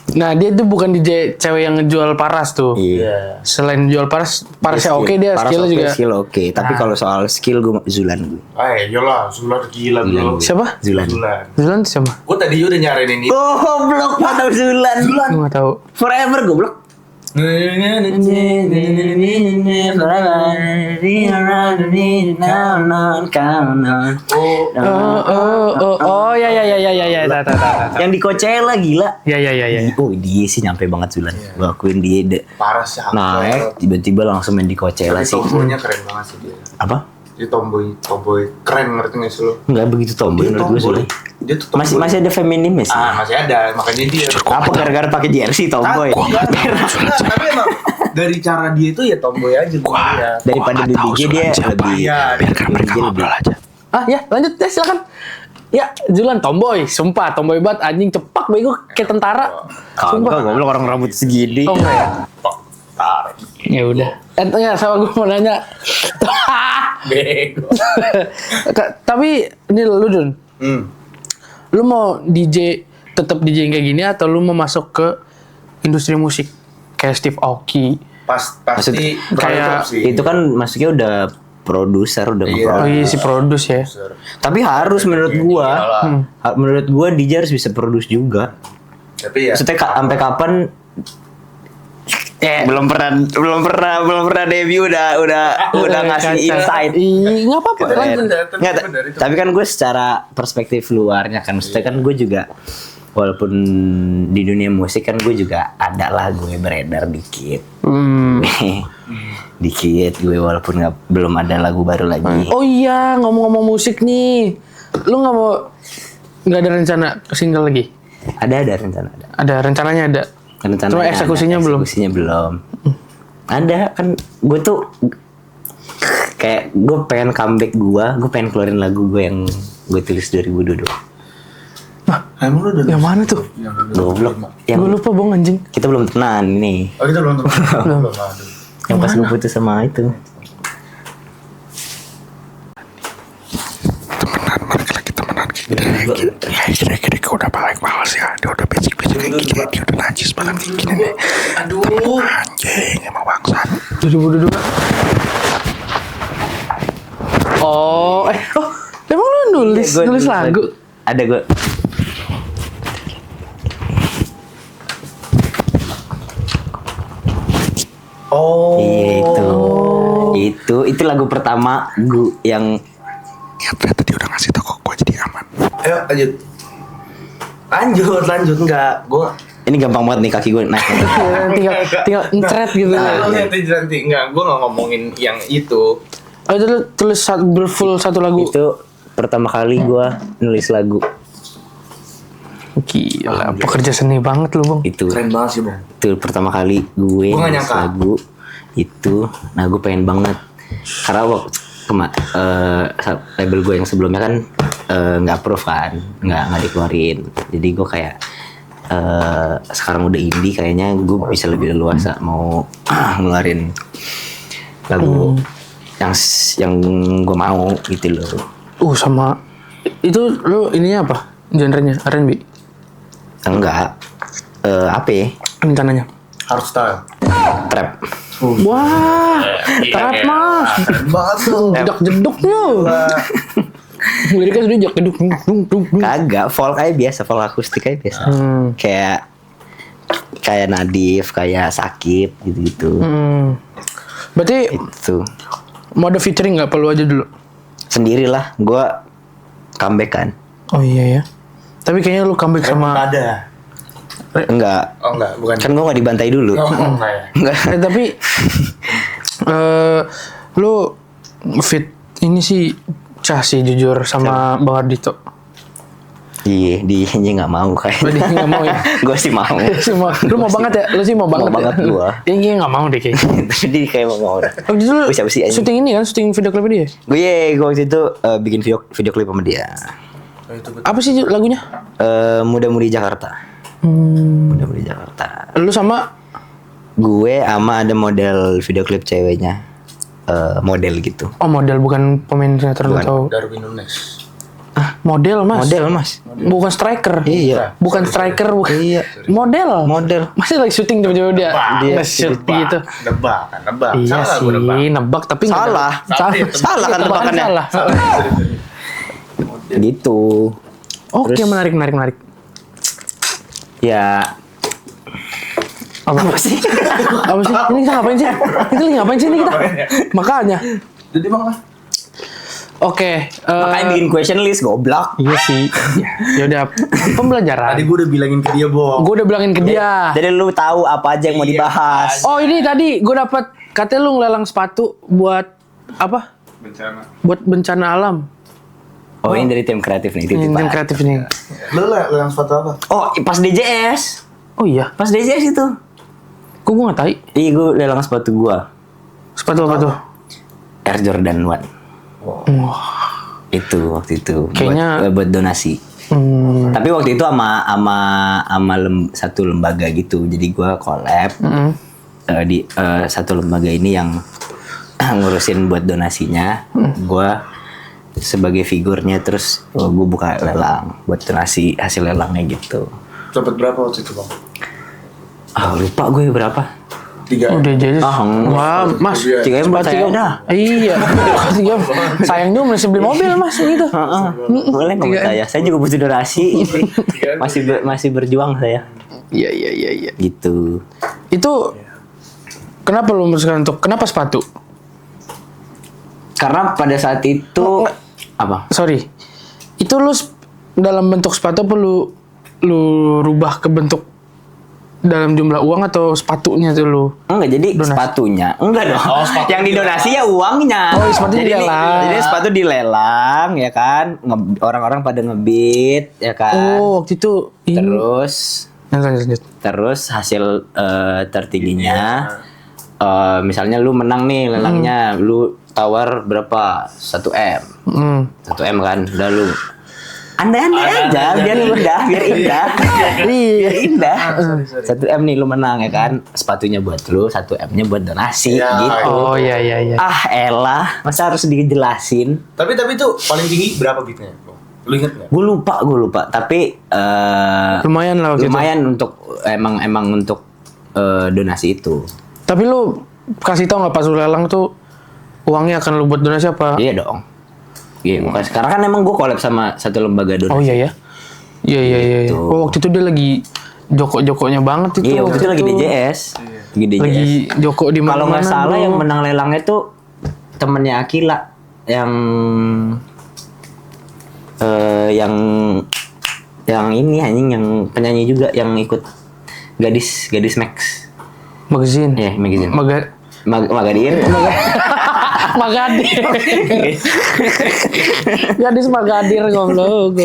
Nah dia tuh bukan DJ cewek yang ngejual paras tuh. Iya. Selain jual parasnya oke dia Paras skillnya oke, juga. skill oke. Tapi kalau soal skill gue Zulan gue. Iyalah, Zulan gila bro. Siapa? Zulan. Zulan siapa? Gue tadi udah nyariin ini. Goblok, mana Zulan? Gue nggak tahu. Forever goblok. Oh ya. Yang di Coachella gila. Ya. Oh dia sih nyampe banget Zulan. Gua akuin dia Parah sih. naik tiba-tiba langsung main di Coachella Tapi sih. tomboynya keren banget sih dia. Apa? Dia tomboy keren, ngerti nggak sih lo? Enggak begitu tomboy menurut gue Zulan. Dia tuh tomboy. Masih ada feminisme sih. masih ada, makanya dia. Apa gara-gara pakai jersey tomboy? Tapi emang dari cara dia itu ya tomboy aja dia. Daripada di DJ dia lebih Iya, Biarkan mereka DJ ngobrol lebih- aja. Ya lanjut deh silakan. Ya, Julan tomboy, sumpah tomboy banget anjing cepak bego kayak tentara. Kagak, goblok orang rambut segini. Oh enggak ya? Ya udah. Ya sama gue mau nanya. Bego. Tapi ini lu Dun, lu mau DJ tetap DJ kayak gini atau lu mau masuk ke industri musik kayak Steve Aoki? Pasti kayak- sih. Itu kan masuknya udah produser, udah Iya. Oh nge-produce. iya si produce ya. Tapi harus menurut gua, menurut gua DJ harus bisa produce juga. Tapi ya Maksudnya sampai kapan? Belum pernah debut udah ngasih Kacau. insight. Nggak apa-apa. Kita lanjut. bener, Nggak, bener itu. tapi kan gue secara perspektif luarnya kan, maksudnya kan gue juga walaupun di dunia musik kan gue juga ada lah gue beredar dikit. Dikit gue walaupun belum ada lagu baru lagi. Oh iya ngomong-ngomong musik nih, lu nggak ada rencana ke single lagi? Ada rencana ada. Ada rencananya ada. Rencananya Cuma eksekusinya ada, belum? Eksekusinya belum. Ada kan gue tuh kayak gue pengen comeback gue pengen keluarin lagu gue yang gue tulis 2022. emang lu udah Yang mana tuh? Goblok. Yang Gue lupa bong anjing. kita belum temenan nih. Oh kita belum temen. Belum. Aduh. Yang pas gue putus sama itu. Kira-kira udah balik males ya. Dia udah basic kayak gini. Dia udah najis banget kayak gini nih. Aduh. Anjing emang bangsat. 2022. Emang lu nulis Iya, gua lagu? Ada gue. Oh. Iya itu lagu pertama gue yang Ya ternyata dia udah ngasih tau kok gue jadi aman. Ayo lanjut enggak. Gua ini gampang banget nih kaki gue naik. tinggal ncret gitu. nanti enggak. Gua enggak ngomongin yang itu. Oh itu lu tulis full satu lagu. Itu pertama kali gue nulis lagu Gila, pekerja seni banget lu bang. itu. Keren banget sih, Bang. Itu pertama kali gue Gua nggak nulis nyangka. lagu itu. Nah gue pengen banget karena waktu label gue yang sebelumnya kan nggak approve kan, nggak dikeluarin. Jadi gue kayak sekarang udah indie, kayaknya gue bisa lebih leluasa mau ngeluarin lagu yang gue mau gitu loh. Sama itu lu ininya apa? Genrenya R&B Enggak, apa ya? rencananya? Hardstyle. Trap. Wah, trap mas. Keren banget tuh. Jedak jeduknya. Liriknya sudah jak jeduk. Kagak, folk aja biasa, folk akustik aja biasa. Kayak Nadif, kayak Sakit gitu-gitu. Berarti Itu mau ada featuring nggak? Perlu aja dulu. sendirilah, gue comeback kan. Oh iya ya. Tapi kayaknya lu comeback sama. Ada. Enggak, Oh enggak, bukan. kan gue gak dibantai dulu. enggak ya. Enggak. Tapi lu fit ini sih cah sih jujur sama Bang Ardito. Iya, dia nggak mau kayak. Dia nggak mau ya? Gue sih mau. Lu mau banget ya? Lu sih mau banget. banget ya? gua. Dia nggak mau deh kayaknya. Tapi dia kayak mau. Waktu itu lu Gua siapa sih, anjing? syuting ini kan, syuting video klip dia. Gue waktu itu bikin video klip sama dia. Apa sih lagunya? Muda-mudi Jakarta. Muda-mudi Jakarta. Lu sama Gue ama ada model video klip ceweknya. Model gitu. model bukan pemain sinetron Bukan. atau Darwin Nunes. model mas. Model mas. Bukan striker. Iya. Bukan striker. Iya. Model. Model. Masih lagi syuting tiba-tiba dia nge-shoot gitu. Nebak. Iya Salah sih, gua nebak. nebak tapi nggak Salah. tahu. Salah kan tebakannya. Salah. Gitu. Oke, Terus- menarik. Ya Apa sih? Apa sih? Ini kita ngapain sih? Kita lagi ngapain sih ini kita? Makanya. Jadi bang lah. Oke. Makanya bikin question list goblok. Iya sih. Ya udah pembelajaran. Tadi gue udah bilangin ke dia, Bong. Gue udah bilangin ke dia. Jadi lu tahu apa aja yang mau dibahas. Oh ini tadi gue dapat katanya lu ngelelang sepatu buat apa? Bencana. Buat bencana alam. Oh, ini dari tim kreatif nih, Ini tim kreatif nih. Lu lah yang sepatu apa? Oh, pas DJS. Oh iya. Pas DJS itu. Kok gue nggak tahu? Iya, gue lelang sepatu gua. Sepatu apa tuh? Air Jordan 1. Wah. Itu waktu itu Kayaknya- buat donasi. Tapi waktu itu sama satu lembaga gitu. Jadi gua collab di satu lembaga ini yang ngurusin buat donasinya. Gua sebagai figurnya, terus gue buka lelang buat donasi hasil lelangnya gitu. Dapat berapa waktu itu, Bang? Lupa gue berapa. 3. Udah jadi. Wah, Mas. 3M buat saya dah. Iya. 3M. Sayang juga masih beli mobil, Mas gitu. Boleh nggak buat saya? Saya juga butuh donasi. masih berjuang saya. Iya. Gitu. Itu kenapa lu memutuskan untuk kenapa sepatu? Karena pada saat itu apa? Sorry. Itu lu dalam bentuk sepatu apa lu rubah ke bentuk dalam jumlah uang atau sepatunya tuh lu? Enggak, jadi Donasi. sepatunya. Enggak dong. Yang didonasi ya uangnya. Oh, sepatunya jadi, dilelang. Jadi sepatu dilelang ya kan. Orang-orang pada ngebid ya kan. Oh, waktu itu ini. Terus Lanjut. Terus hasil tertingginya, misalnya lu menang nih lelangnya, lu tawar berapa? 1M. 1M kan, udah lu andai-andai aja, biar indah. Biar indah. 1M nih lu menang ya kan, sepatunya buat lu, 1M-nya buat donasi gitu. Oh iya. Elah, masa harus dijelasin? Tapi itu paling tinggi berapa bitnya, Bang? Lu inget nggak? Gue lupa. Tapi Lumayan lah waktu itu. lumayan untuk emang untuk donasi itu. Tapi lu kasih tau nggak pas lu lelang tuh uangnya akan lu buat donasi apa? Iya dong. Iya, bukan sekarang kan emang gue collab sama satu lembaga donasi. Oh iya ya. Iya. Gitu. Oh, waktu itu dia lagi joko-jokonya banget itu. Iya, waktu itu lagi DJS. Lagi DJS. Lagi joko di mana? Kalau nggak salah yang menang lelangnya tuh temennya Akila yang ini anjing, yang penyanyi juga yang ikut gadis Max. magazine. Iya, magazine. Magadir. Magadir. Gadis Magadir goblok.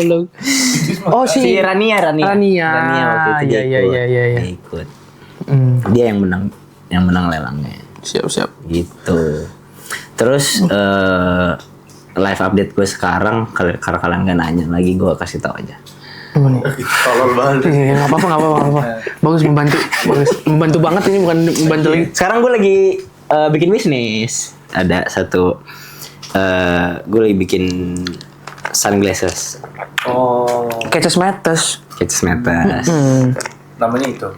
Oh Si Rania waktu itu dia Iya. ikut. Dia yang menang lelangnya. Siap. Gitu. Terus live update gue sekarang, karena kalian nggak nanya lagi, gue kasih tahu aja. Gimana? Tolol banget. Iya, nggak apa-apa. Bagus, membantu banget ini, bukan membantu lagi. Sekarang gue lagi bikin bisnis. Ada satu, gue lagi bikin sunglasses, Oh, Catches Matters. namanya itu.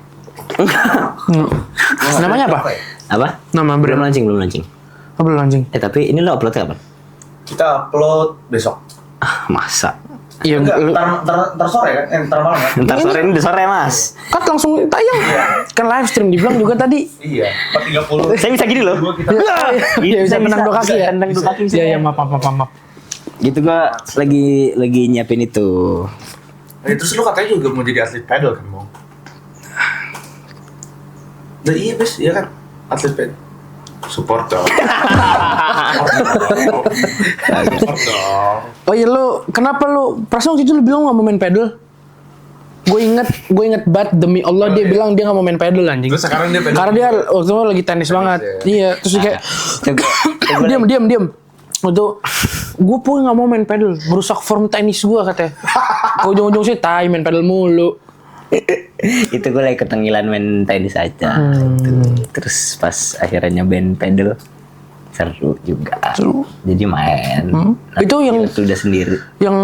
Namanya apa? Apa? Nama Belum brand. launching. Oh, belum launching. Tapi ini lo uploadnya kapan? Kita upload besok. Masa? Iya, Ntar sore kan? Ntar malam kan? Ntar sore, ini udah sore mas. kan langsung tayang. Kan live stream dibilang juga tadi. Iya, 4.30. Saya bisa gini loh. Iya, bisa menang dua kaki ya. Menang dua kaki. Iya, maaf. Gitu gua lagi nyiapin itu. Terus lu katanya juga mau jadi atlet pedal kan, Bang? Nah, iya, Bes. Iya kan? Atlet pedal. Support dong. Support dong. Oh iya, kenapa lu perasaan waktu itu lu bilang nggak mau main pedal? Gue inget banget, demi Allah dia bilang dia nggak mau main pedal anjing. Terus sekarang dia pedal. Karena dia waktu itu lagi tenis banget. Iya, terus dia kayak diam. Waktu gue pun nggak mau main pedal, merusak form tenis gue katanya. Kau ujung-ujung sih main pedal mulu. Itu gue lagi ketengilan main tenis aja. Gitu. Terus pas akhirnya nyobain pedal, seru juga. Jadi main. Itu yang udah sendiri. yang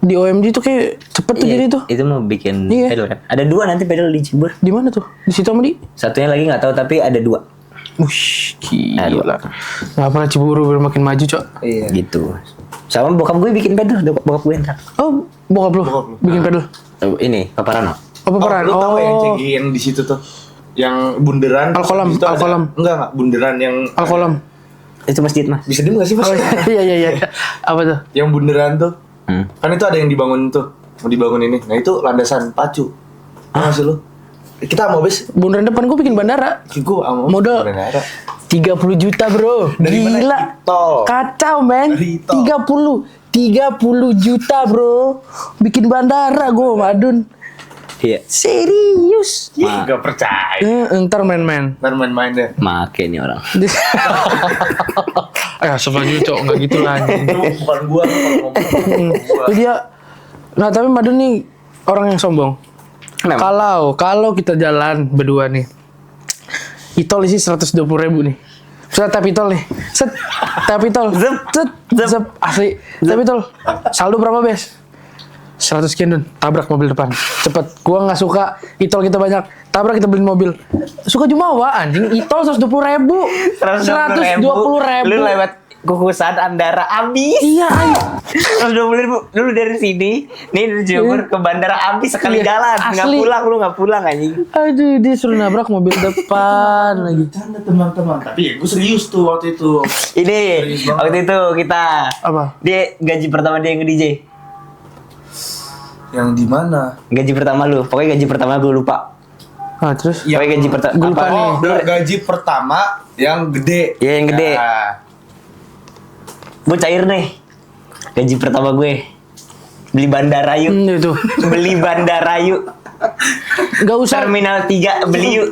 di OMG tuh kayak cepet tuh jadi tuh. Itu mau bikin Iya. pedal kan. Ada 2 nanti pedal di Cibur. Di mana tuh? Di situ sama di? Satunya lagi nggak tahu, tapi ada 2. Wush, gila. Nggak pernah Ciburu makin maju, Cok. Iya. Gitu. Sama bokap gue bikin pedal, bokap gue ntar. Oh, bokap lu bikin pedal. Ini Paparano. Apa peran? Lu tahu yang CG yang di situ tuh? Yang bunderan. Alkolam, terus habis itu ada- Alkolam. Enggak, bunderan yang Alkolam. Itu masjid mas. bisa diem gak sih Mas? Oh iya. Apa tuh? Yang bunderan tuh. Hmm. Kan itu ada yang dibangun tuh. Mau dibangun ini. Nah itu landasan pacu. Ah sih lu. Kita mau bis. Bundaran depan gue bikin bandara. Gue mau Modal 30 juta bro. Dari mana? Gila. Tol. Kacau men. Dari tol. 30 juta bro. Bikin bandara gue Madun. Iya. Serius. Gak percaya. Ntar main-main. Ntar main-main deh. Make nih orang. Sobat cok nggak gitu lah. Itu bukan gua kalau ngomong. Dia. Nah tapi Madun nih orang yang sombong. Kalau kita jalan berdua nih, Itol isi 120.000 nih. Set tap Itol nih. Set tap Itol. Zep. Asli. Tap Itol. Saldo berapa bes? 100 sekian Dun. Tabrak mobil depan. Cepet. Gua nggak suka Itol kita banyak. Tabrak kita beliin mobil. Suka Jumawa anjing. Itol 120.000. 120.000. Lu lewat kukusan Andara habis. Iya. 120.000. Lu dari sini, nih dari Jember ke bandara habis sekali Iya, jalan. Nggak asli. pulang, lu nggak pulang anjing. Aduh, dia suruh nabrak mobil depan lagi. Bercanda teman-teman. Tapi ya gue serius tuh waktu itu. Ini waktu itu kita Apa? dia gaji pertama dia nge-DJ. Yang di mana? Gaji pertama lu, pokoknya gaji pertama gue lupa. Ah, terus? Pokoknya gaji pertama. Gua lupa nih. Gaji pertama yang gede. Iya, yang gede. Nah, Gue cair nih. Gaji pertama gue beli bandara yuk. Itu. Beli bandara yuk. Gak usah. Terminal 3 beli yuk.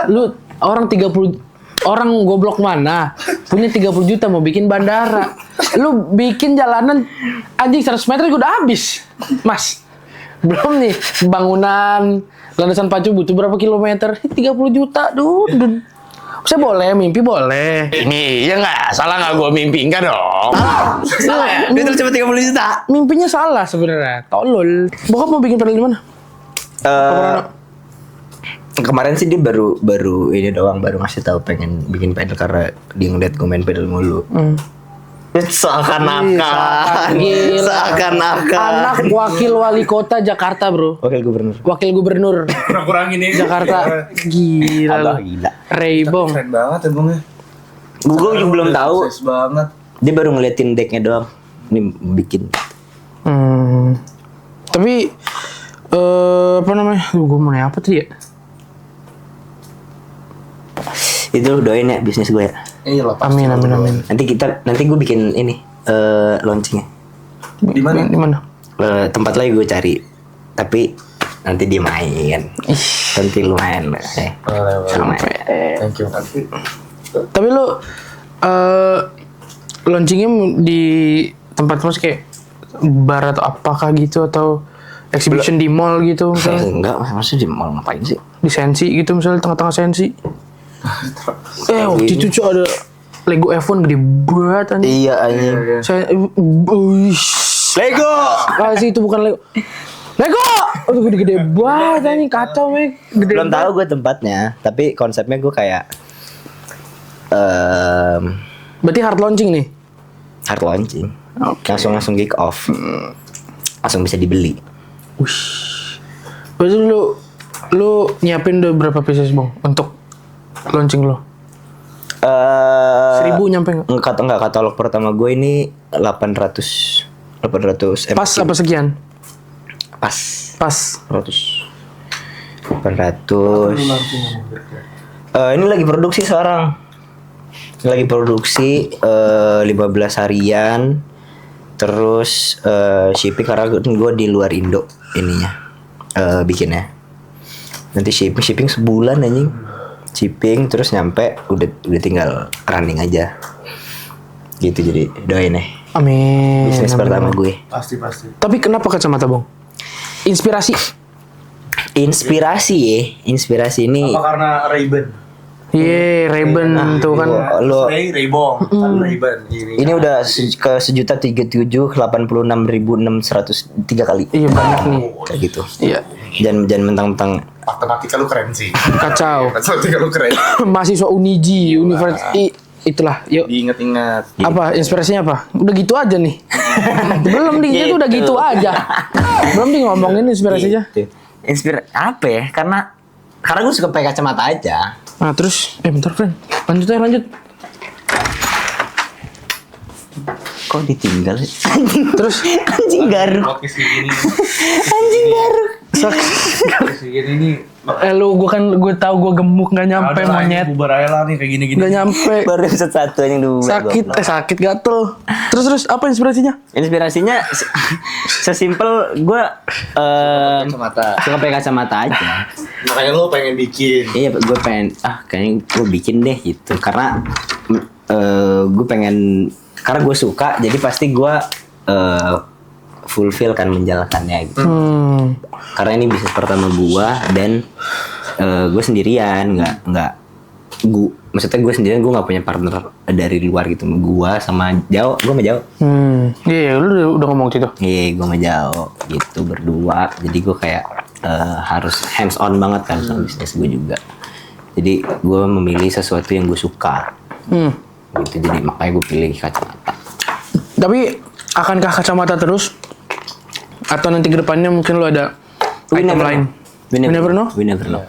Lu orang 30 orang goblok mana punya 30 juta mau bikin bandara. Lu bikin jalanan anjing 100 meter udah habis. Mas. Belum nih bangunan landasan pacu butuh berapa kilometer? 30 juta, Dun. Saya boleh mimpi boleh. Ini ya nggak salah nggak gue mimpi enggak dong. Salah ya? Dia tuh cuma 30 juta. Mimpinya salah sebenarnya. Tolol. Bokap mau bikin pedal di mana? Kemarin sih dia baru ini doang, baru ngasih tahu pengen bikin pedal karena dia ngeliat gue main pedal mulu. Seakan-akan. Gila. Seakan-akan. Anak wakil wali kota Jakarta, Bro. Wakil gubernur kurang-kurangin ini. Jakarta. Gila. Agak lu. gila. Raybong. Keren banget emangnya. Gue juga belum tahu. Sukses banget. Dia baru ngeliatin decknya doang. Ini bikin. Tapi apa namanya? Gue mau nanya apa tadi ya? Itu doain ya bisnis gue ya. Iya lah pasti. Amin. Nanti gue bikin ini launchingnya. Di mana? Di mana? Tempat lagi gue cari. Tapi nanti dia main. Nanti lu main. Sama. Thank you. Tapi lu launchingnya di tempat mas kayak bar atau apakah gitu atau exhibition di mall gitu misalnya? Enggak, maksudnya di mall ngapain sih? Di Sensi gitu misalnya tengah-tengah Sensi. Waktu itu cuy ada Lego F1 gede banget anjing. Iya anjing. Saya Lego. kasih itu bukan Lego. Aduh gede banget anjing kacau Mek. Gede Belum banget. tahu gue tempatnya, tapi konsepnya gue kayak Berarti hard launching nih. hard launching. Langsung kick off. Langsung bisa dibeli. Berarti lu nyiapin udah berapa pieces Bang untuk launching lo? 1000 nyampe nggak? Enggak, katalog pertama gue ini 800 Pas apa sekian? Pas Pas. 800. Ini lagi produksi sekarang. Lagi produksi 15 harian. Terus shipping karena gue di luar Indo ininya bikinnya. Nanti shipping sebulan anjing. Shipping terus nyampe udah tinggal running aja. Gitu jadi doain deh. Amin. Bisnis Amin. pertama gue. Pasti. Tapi kenapa kacamata Bang? Inspirasi Inspirasi ini Apa karena Ray-Ban? Iya, Ray-Ban tuh kan. lo Ray-Bong, kan Ray-Ban. ini udah ke 1.037.86.603 kali. Iya banyak nih. Kayak gitu. Iya. Jangan mentang-mentang Matematika lu keren sih. Kacau. Matematika lu keren. Mahasiswa Uniji, Universitas itulah. Yuk. Diingat-ingat. Apa inspirasinya apa? Udah gitu aja nih. Belum di itu udah gitu aja. Belum di ngomongin inspirasinya. gitu. Apa ya? Karena karena gue suka pakai kacamata aja. Nah terus, bentar friend, lanjut. Kok ditinggal? Terus Anjing garuk. Podcast kayak gini. Anjing garuk. Podcast kayak gini nih. gue tahu gue gemuk nggak nyampe Udah lah, ini monyet, bubar aja lah nih kayak gini-gini. nggak nyampe. Baru episode 1 yang dulu. Sakit gatel. Terus apa inspirasinya? Inspirasinya sesimpel gue Kacamata. suka pakai kacamata aja. Makanya lo pengen bikin. Iya, gue pengen kayaknya gue bikin deh gitu karena gue pengen karena gue suka jadi pasti gue fulfill kan menjalankannya gitu. Karena ini bisnis pertama gue dan gue sendirian maksudnya gue sendirian, gue nggak punya partner dari luar gitu. Gue sama Jao, gue sama Jao. Iya, lu udah ngomong gitu. Iya, gue sama Jao gitu berdua. Jadi gue kayak harus hands on banget kan sama bisnis gue juga. Jadi gue memilih sesuatu yang gue suka. Gitu, jadi makanya gue pilih kacamata. Tapi akankah kacamata terus? Atau nanti kedepannya mungkin lu ada item lain? We never know? We never know.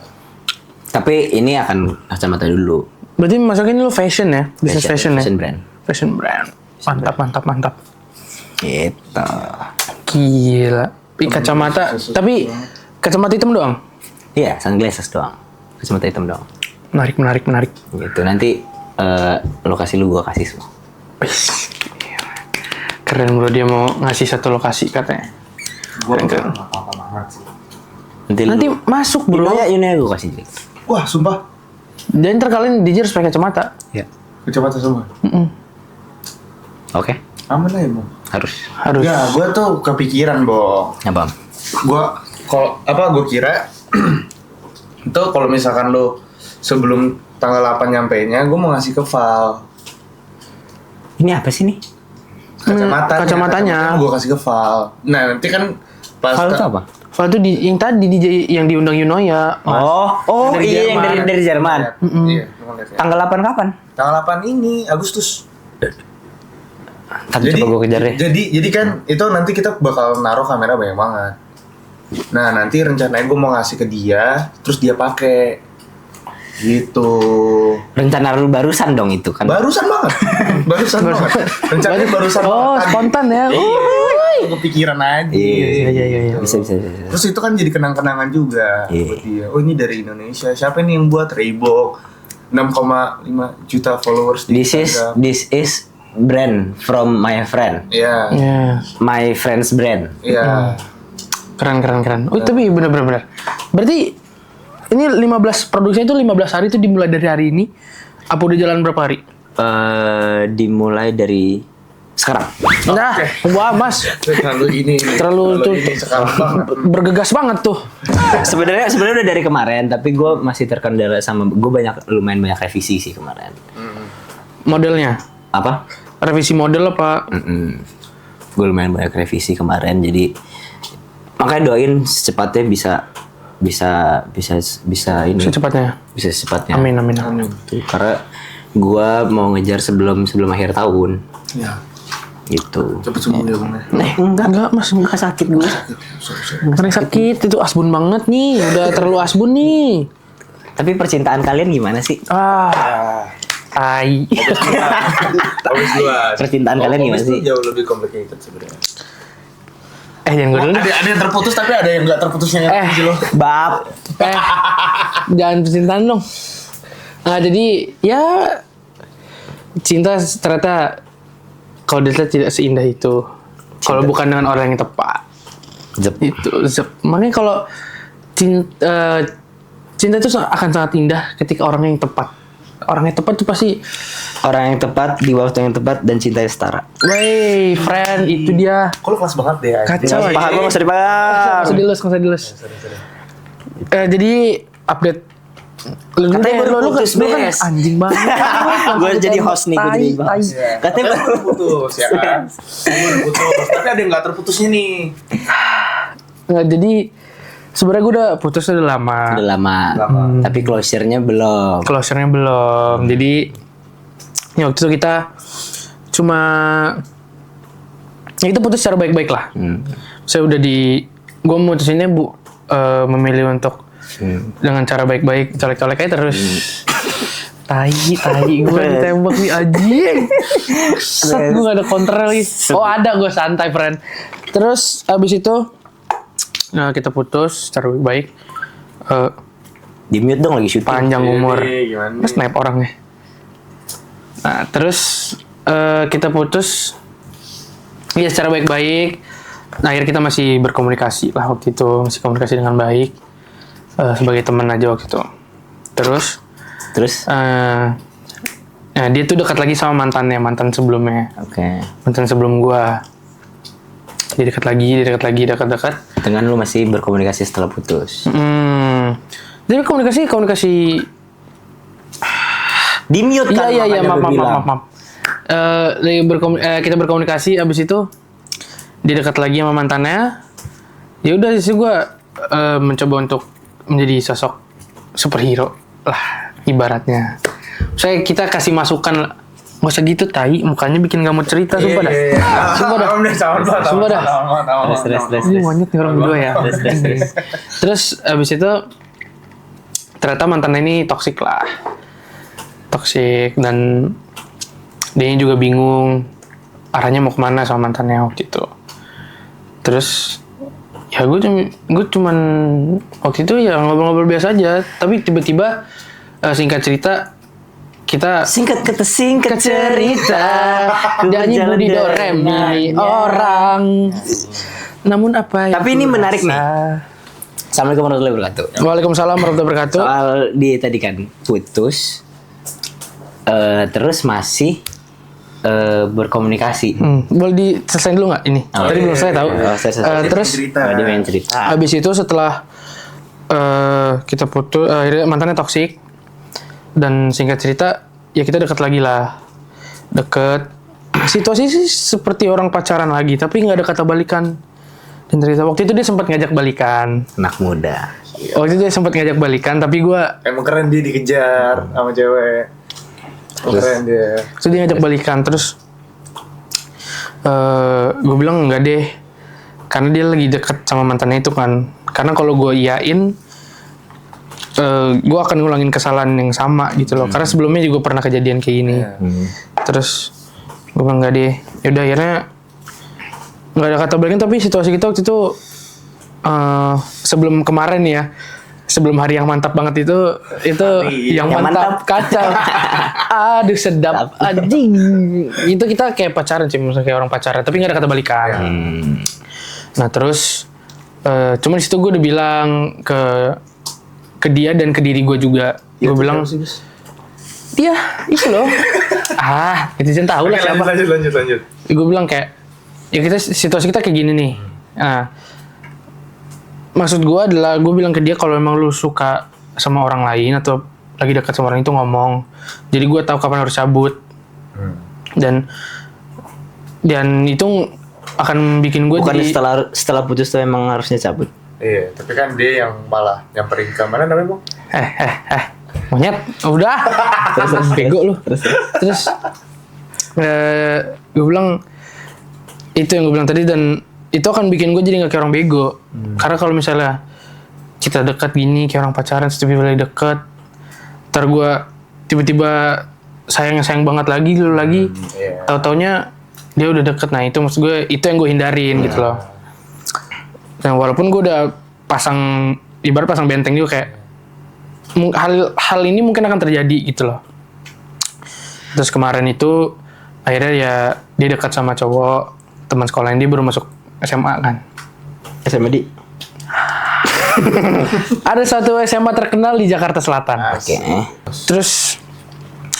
Tapi ini akan kacamata dulu. Berarti masukin lu fashion ya? Bisnis fashion ya? Fashion brand. Fashion brand. Mantap. Gitu. Gila. Kacamata, tapi kacamata hitam doang? Iya, sunglasses doang. Kacamata hitam doang. Menarik. Gitu. Nanti lokasi lu gua kasih semua. Wih, gila. Keren bro, dia mau ngasih satu lokasi katanya. Gue gak apa-apa banget sih. Nanti masuk bro. Ini gua kasih. Wah, sumpah. Dan ntar kalian DJ harus pakai kacamata. Iya. Kacamata semua. Oke. Aman aja, Bang. Harus. Ya, gue tuh kepikiran, Bang. Apa? Gue kira itu kalau misalkan lo sebelum tanggal 8 nyampainya, gue mau ngasih ke Val Ini apa sih nih? Kacamatanya. Gue kasih ke Val. Nah, nanti kan pas Hal itu apa? Soalnya tuh yang tadi DJ yang diundang Yunoya. Dari Iya yang Jerman. dari Jerman. Iya, lu ngeliat ya. Tanggal 8 kapan? Tanggal 8 ini Agustus. Tapi coba gue kejar deh. Jadi kan itu nanti kita bakal naruh kamera banyak banget. Nah, nanti rencananya gue mau ngasih ke dia, terus dia pakai. Gitu. Rencana lu barusan dong itu kan? Barusan banget. Rencananya barusan Oh, banget. spontan ya. Iya, kepikiran aja. Iya. Bisa. Terus itu kan jadi kenang-kenangan juga Iya. buat dia. Oh, ini dari Indonesia. Siapa nih yang buat Reebok? 6,5 juta followers di Instagram. This is brand from my friend. Iya. Iya. My friend's brand. Iya. Keren. Oh, tapi benar. Berarti ini 15 produksinya itu 15 hari itu dimulai dari hari ini. Apa udah jalan berapa hari? Dimulai dari sekarang. Nah, wah Mas, Terlalu tuh ini sekarang banget. bergegas banget tuh. Sebenarnya udah dari kemarin, tapi gue masih terkendala sama gue lumayan banyak revisi sih kemarin. Modelnya Apa? revisi model apa? Gue lumayan banyak revisi kemarin, jadi makanya doain secepatnya bisa ini. Secepatnya. Bisa secepatnya. Amin. Tuh, karena gue mau ngejar sebelum akhir tahun. Ya, Gitu. cepet sembuh ya, Bang. Enggak Mas, enggak sakit gue. Karena sakit itu asbun banget nih, udah terlalu asbun nih. Tapi percintaan kalian gimana sih? Tai. Habis luas. Percintaan kalian gimana sih? Jauh lebih complicated sebenarnya. Jangan gue dulu deh. Ada yang terputus tapi ada yang nggak terputusnya gitu loh. Bab. Jangan percintaan dong. Nah, jadi ya cinta ternyata kalau dilihat tidak seindah itu. Kalau bukan dengan orang yang tepat. Zep. Makanya kalau cinta itu akan sangat indah ketika orang yang tepat. Orang yang tepat tuh pasti Orang yang tepat di waktu yang tepat dan cinta yang setara. wey, friend, itu dia. Kok lu kelas banget deh? Kacau. Paham gue masa Nggak usah dilus. Jadi update. Katanya baru putus, lu kan Bes. anjing banget. Gue jadi host nih, gue jadi host. Katanya baru putus ya kan? Baru putus. Tapi ada yang nggak terputusnya nih. Nggak, jadi sebenarnya gue udah putus udah lama. Udah lama. Tapi closure-nya belum. Closure-nya belum. Jadi ya waktu itu kita cuma ya kita putus secara baik-baik lah. Saya udah gue memutusinnya memilih untuk dengan cara baik-baik, colek-colek aja terus. Tai gue ditembak nih anjing. Set gue gak ada counter lagi. Oh ada, gue santai friend. Terus abis itu kita putus secara baik-baik. Di mute dong lagi syuting. Panjang umur. Gimana Terus snap orangnya. Nah terus kita putus. Iya secara baik-baik. Nah, akhirnya kita masih berkomunikasi lah waktu itu, masih komunikasi dengan baik sebagai teman aja waktu itu. Terus nah, dia tuh dekat lagi sama mantan sebelumnya. Oke. Mantan sebelum gua. Dia dekat lagi. Dengan lu masih berkomunikasi setelah putus. Jadi komunikasi Di mute kan? Iya, makanya gue bilang. maaf. Kita berkomunikasi, abis itu dia dekat lagi sama mantannya. Ya udah sih gue mencoba untuk menjadi sosok superhero lah ibaratnya. Saya kita kasih masukan, nggak usah gitu tai, mukanya bikin gak mau cerita, sumpah dah. Sumpah dah. Stres. Ini monyet nih orang berdua ya. Terus abis itu ternyata mantannya ini toksik dan dia juga bingung arahnya mau kemana sama mantannya waktu itu. Terus ya gue cuman waktu itu ya ngobrol-ngobrol biasa aja, tapi tiba-tiba singkat cerita kita Singkat cerita. nyanyi Budi Doremi orang. Namun apa yang Tapi ini menarik nih. rasa? Assalamualaikum warahmatullahi wabarakatuh. Waalaikumsalam warahmatullahi wabarakatuh. Soal dia tadi kan putus, terus masih berkomunikasi. Boleh diselesain dulu nggak ini? Tadi belum saya tahu. Terus Dia main cerita. habis itu setelah kita putus, akhirnya mantannya toksik, dan singkat cerita ya kita dekat lagi lah, situasi sih seperti orang pacaran lagi, tapi nggak ada kata balikan. Dan cerita waktu itu dia sempat ngajak balikan. Anak muda. Waktu itu dia sempat ngajak balikan, tapi gue Emang keren dia dikejar sama cewek. Keren dia. terus dia ngajak balikan, terus gue bilang enggak deh, karena dia lagi deket sama mantannya itu kan. Karena kalau gue iyain, gue akan ngulangin kesalahan yang sama gitu loh. Karena sebelumnya juga pernah kejadian kayak gini. Terus gue bilang enggak deh. Yaudah akhirnya nggak ada kata balikan, tapi situasi kita waktu itu sebelum kemarin ya, sebelum hari yang mantap banget itu yang mantap kacau. Aduh sedap anjing. Itu kita kayak pacaran sih, maksudnya kayak orang pacaran, tapi nggak ada kata balikan. Nah terus cuman situ gue udah bilang ke dia dan ke diri gue juga. Gue bilang dia itu loh. Itu jangan tahu lah siapa. Lanjut. Gue bilang kayak ya kita situasi kita kayak gini nih. Nah, maksud gue adalah gue bilang ke dia kalau emang lu suka sama orang lain atau lagi dekat sama orang itu ngomong. Jadi gue tahu kapan harus cabut. Dan itu akan bikin gue Bukan jadi setelah putus tuh emang harusnya cabut. Iya, tapi kan dia yang malah nyamperin ke mana namanya, Bang? monyet udah terus bego lu. Terus gue bilang itu yang gue bilang tadi, dan itu akan bikin gue jadi nggak kayak orang bego. Karena kalau misalnya kita dekat gini kayak orang pacaran, tiba-tiba lagi deket, ntar gue tiba-tiba sayang banget lagi tahu-taunya dia udah deket. Nah itu maksud gue, itu yang gue hindarin gitu loh. Dan walaupun gue udah ibarat pasang benteng juga, kayak hal ini mungkin akan terjadi gitu loh. Terus kemarin itu akhirnya ya dia dekat sama cowok teman sekolah, dia baru masuk SMA kan. SMA di? Ada satu SMA terkenal di Jakarta Selatan. Oke. Terus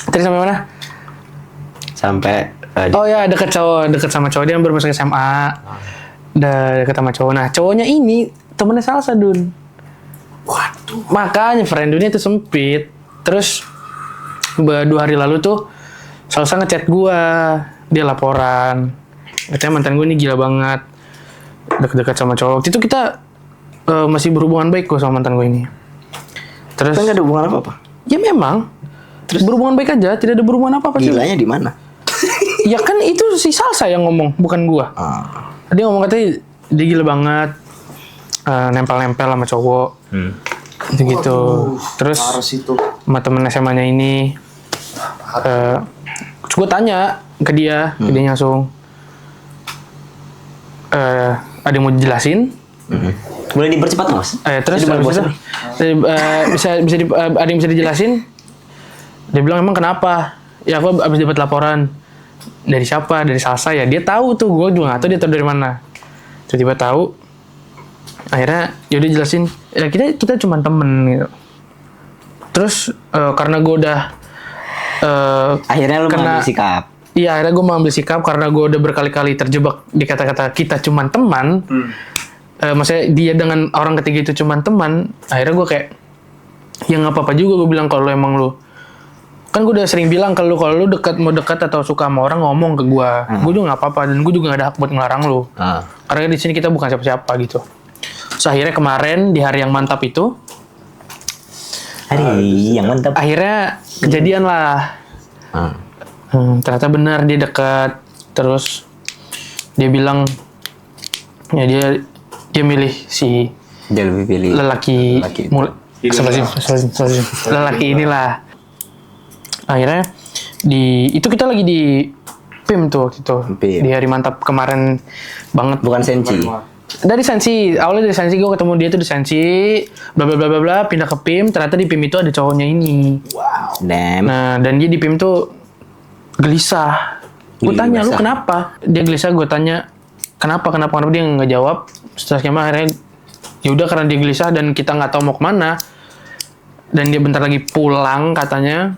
tadi sampai mana? Sampai Oh ya, dekat sama cowok, dia baru masuk SMA. Udah dekat sama cowok. Nah, cowoknya ini temennya Salsa, Dun. Waduh. Makanya friend dunia itu sempit. Terus 2 hari lalu tuh Salsa ngechat gua, dia laporan. Katanya mantan gue ini gila banget, dekat-dekat sama cowok. Waktu itu kita masih berhubungan baik kok sama mantan gue ini. Terus nggak ada hubungan apa-apa? Ya memang. Terus berhubungan baik aja, tidak ada berhubungan apa-apa. Gilanya di mana? Ya kan itu si Salsa yang ngomong, bukan gua. Dia ngomong katanya dia gila banget, nempel-nempel sama cowok. gitu. Terus Harus itu. sama temen SMA-nya ini, terus gue tanya ke dia langsung, ada yang mau dijelasin? Boleh dipercepat nggak, Mas? Terus Jadi habis bosan itu, ada yang bisa dijelasin? Dia bilang emang kenapa? Ya aku abis dapat laporan dari siapa? Dari Salsa ya. Dia tahu tuh, gue juga nggak tahu dia tahu dari mana. Tiba-tiba tahu. Akhirnya yaudah jelasin. Ya kita cuma temen gitu. Terus karena gue udah akhirnya lu kena- mengambil sikap. Iya, akhirnya gue mengambil sikap karena gue udah berkali-kali terjebak di kata-kata kita cuma teman. Maksudnya dia dengan orang ketiga itu cuma teman. Akhirnya gue kayak, ya nggak apa-apa juga gue bilang kalau emang lu. Kan gue udah sering bilang kalau lu mau dekat atau suka sama orang ngomong ke gue. Gue juga nggak apa-apa dan gue juga nggak ada hak buat ngelarang lu. Karena di sini kita bukan siapa-siapa gitu. So, akhirnya kemarin di hari yang mantap itu, Hari yang mantap. akhirnya kejadian lah. Ternyata benar dia dekat. Terus dia bilang ya dia milih si Dia lebih pilih lelaki lelaki inilah. Akhirnya itu kita lagi di PIM tuh waktu itu. PIM. Di hari mantap kemarin banget. bukan senci. Dari Sensi, awalnya dari Sensi gue ketemu dia tuh di Sensi, bla bla bla bla bla, pindah ke PIM, ternyata di PIM itu ada cowoknya ini. Damn. Nah, dan dia di PIM tuh gelisah. Gue tanya, lu Gelisah. kenapa? Dia gelisah, gue tanya, kenapa dia nggak jawab. Setelah skema akhirnya, yaudah karena dia gelisah dan kita nggak tahu mau kemana, dan dia bentar lagi pulang katanya,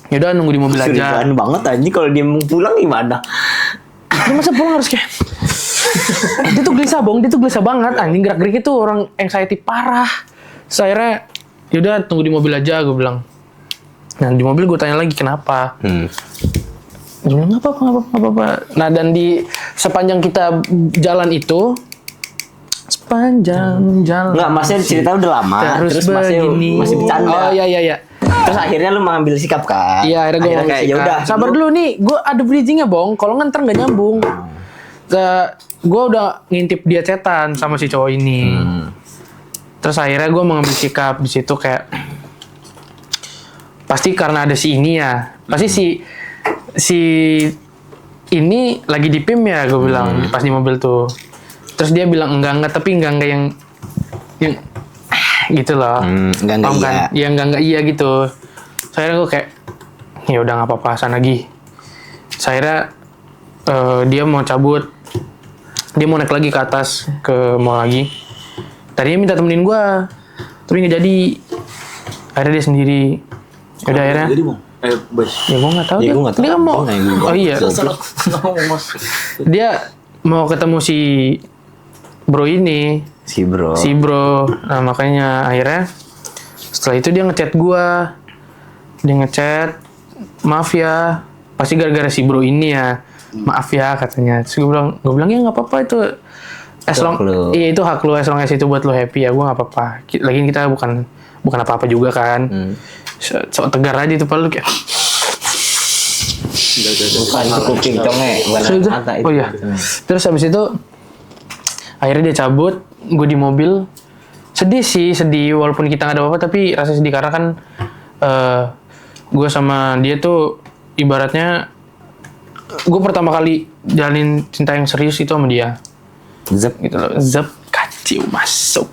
yaudah nunggu di mobil aja. Surigaan banget anjing kalau dia mau pulang gimana? Dia masa pulang harus kayak, dia tuh gelisah banget, anjing gerak-gerik itu orang anxiety parah. Terus akhirnya, yaudah tunggu di mobil aja, gue bilang. Nah di mobil gue tanya lagi kenapa. Dia bilang nggak apa-apa. Nah dan di sepanjang kita jalan itu, sepanjang jalan. Enggak, masnya cerita udah lama. Terus masnya begini. masih bercanda. Oh iya. Terus akhirnya lu mengambil sikap kan? Iya, akhirnya gue ngomong kayak sikap. yaudah. Sabar dulu nih, gue ada bridgingnya bong. Kalau ntar nggak nyambung. Gue udah ngintip dia chatan sama si cowok ini. Terus akhirnya gue mengambil sikap di situ kayak pasti karena ada si ini ya. Pasti si ini lagi di PIM ya, gue bilang pas di mobil tuh. Terus dia bilang enggak tapi enggak yang gitu loh. Enggak Paham iya. kan? Ya enggak iya gitu. Saya gue kayak ya udah nggak apa-apa sana lagi. Saya dia mau cabut, dia mau naik lagi ke atas ke mall lagi. Tadinya minta temenin gue, tapi nggak jadi. Akhirnya dia sendiri. Udah akhirnya. Jadi bang. Bos. Ya gue nggak tahu Ya, dia. gua nggak tahu. Dia kan mau. Gua nanya gua. Oh iya. Ngomong mas. Dia mau ketemu si bro ini. Si bro. Nah makanya akhirnya setelah itu dia ngechat gua. Dia ngechat, maaf ya, pasti gara-gara si bro ini ya. Maaf ya katanya. Terus gue bilang ya nggak apa-apa itu. Iya itu hak lu, as long as itu buat lu happy ya, gue nggak apa-apa. Lagian kita bukan apa-apa juga kan. So tegar aja itu palu kayak. Bukan itu kuping conge, bukan Terus- mata itu. oh iya. Terus habis itu akhirnya dia cabut, gue di mobil. Sedih walaupun kita nggak ada apa-apa, tapi rasa sedih karena kan gue sama dia tuh ibaratnya gue pertama kali jalanin cinta yang serius itu sama dia. Zep. Gitu loh, zep, kacau masuk.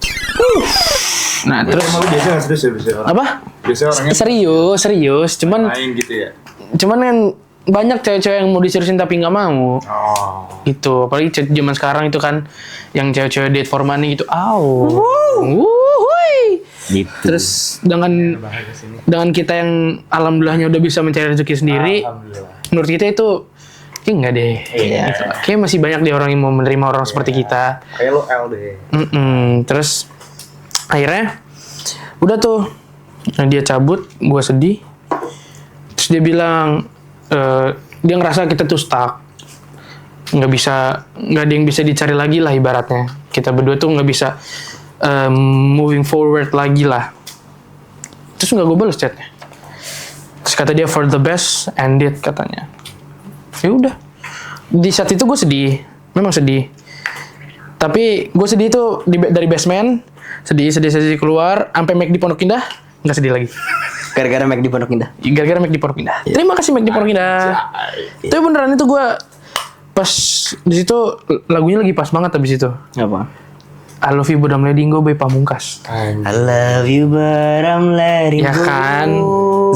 Nah terus Emang lu biasa nggak serius ya biasanya orang? apa? Biasanya orangnya Serius, cuman main gitu ya. kan banyak cewek-cewek yang mau diseriusin tapi nggak mau. Oh. Gitu, apalagi zaman sekarang itu kan yang cewek-cewek date for money gitu. Wuhui. Gitu. Terus dengan kita yang alhamdulillahnya udah bisa mencari rezeki sendiri, menurut kita itu enggak deh. Iya. Gitu. Kayak masih banyak deh orang yang mau menerima orang seperti kita. Kayak lu L deh. Terus akhirnya udah tuh dia cabut, gue sedih. Terus dia bilang dia ngerasa kita tuh stuck, nggak ada yang bisa dicari lagi lah ibaratnya. Kita berdua tuh nggak bisa moving forward lagi lah. Terus nggak gue balas chatnya. Terus kata dia for the best end it katanya. Ya udah. Di saat itu gue sedih, memang sedih. Tapi gue sedih tuh dari basement sedih keluar, sampai make di Pondok Indah nggak sedih lagi. Gara-gara Mac di Pondok Indah. Gara-gara make di Pondok Indah. Terima kasih make di Pondok Indah. Tapi beneran itu gue pas di situ lagunya lagi pas banget abis itu. Apa? I love you but I'm letting go by Pamungkas. I love you but I'm letting Ya go. kan,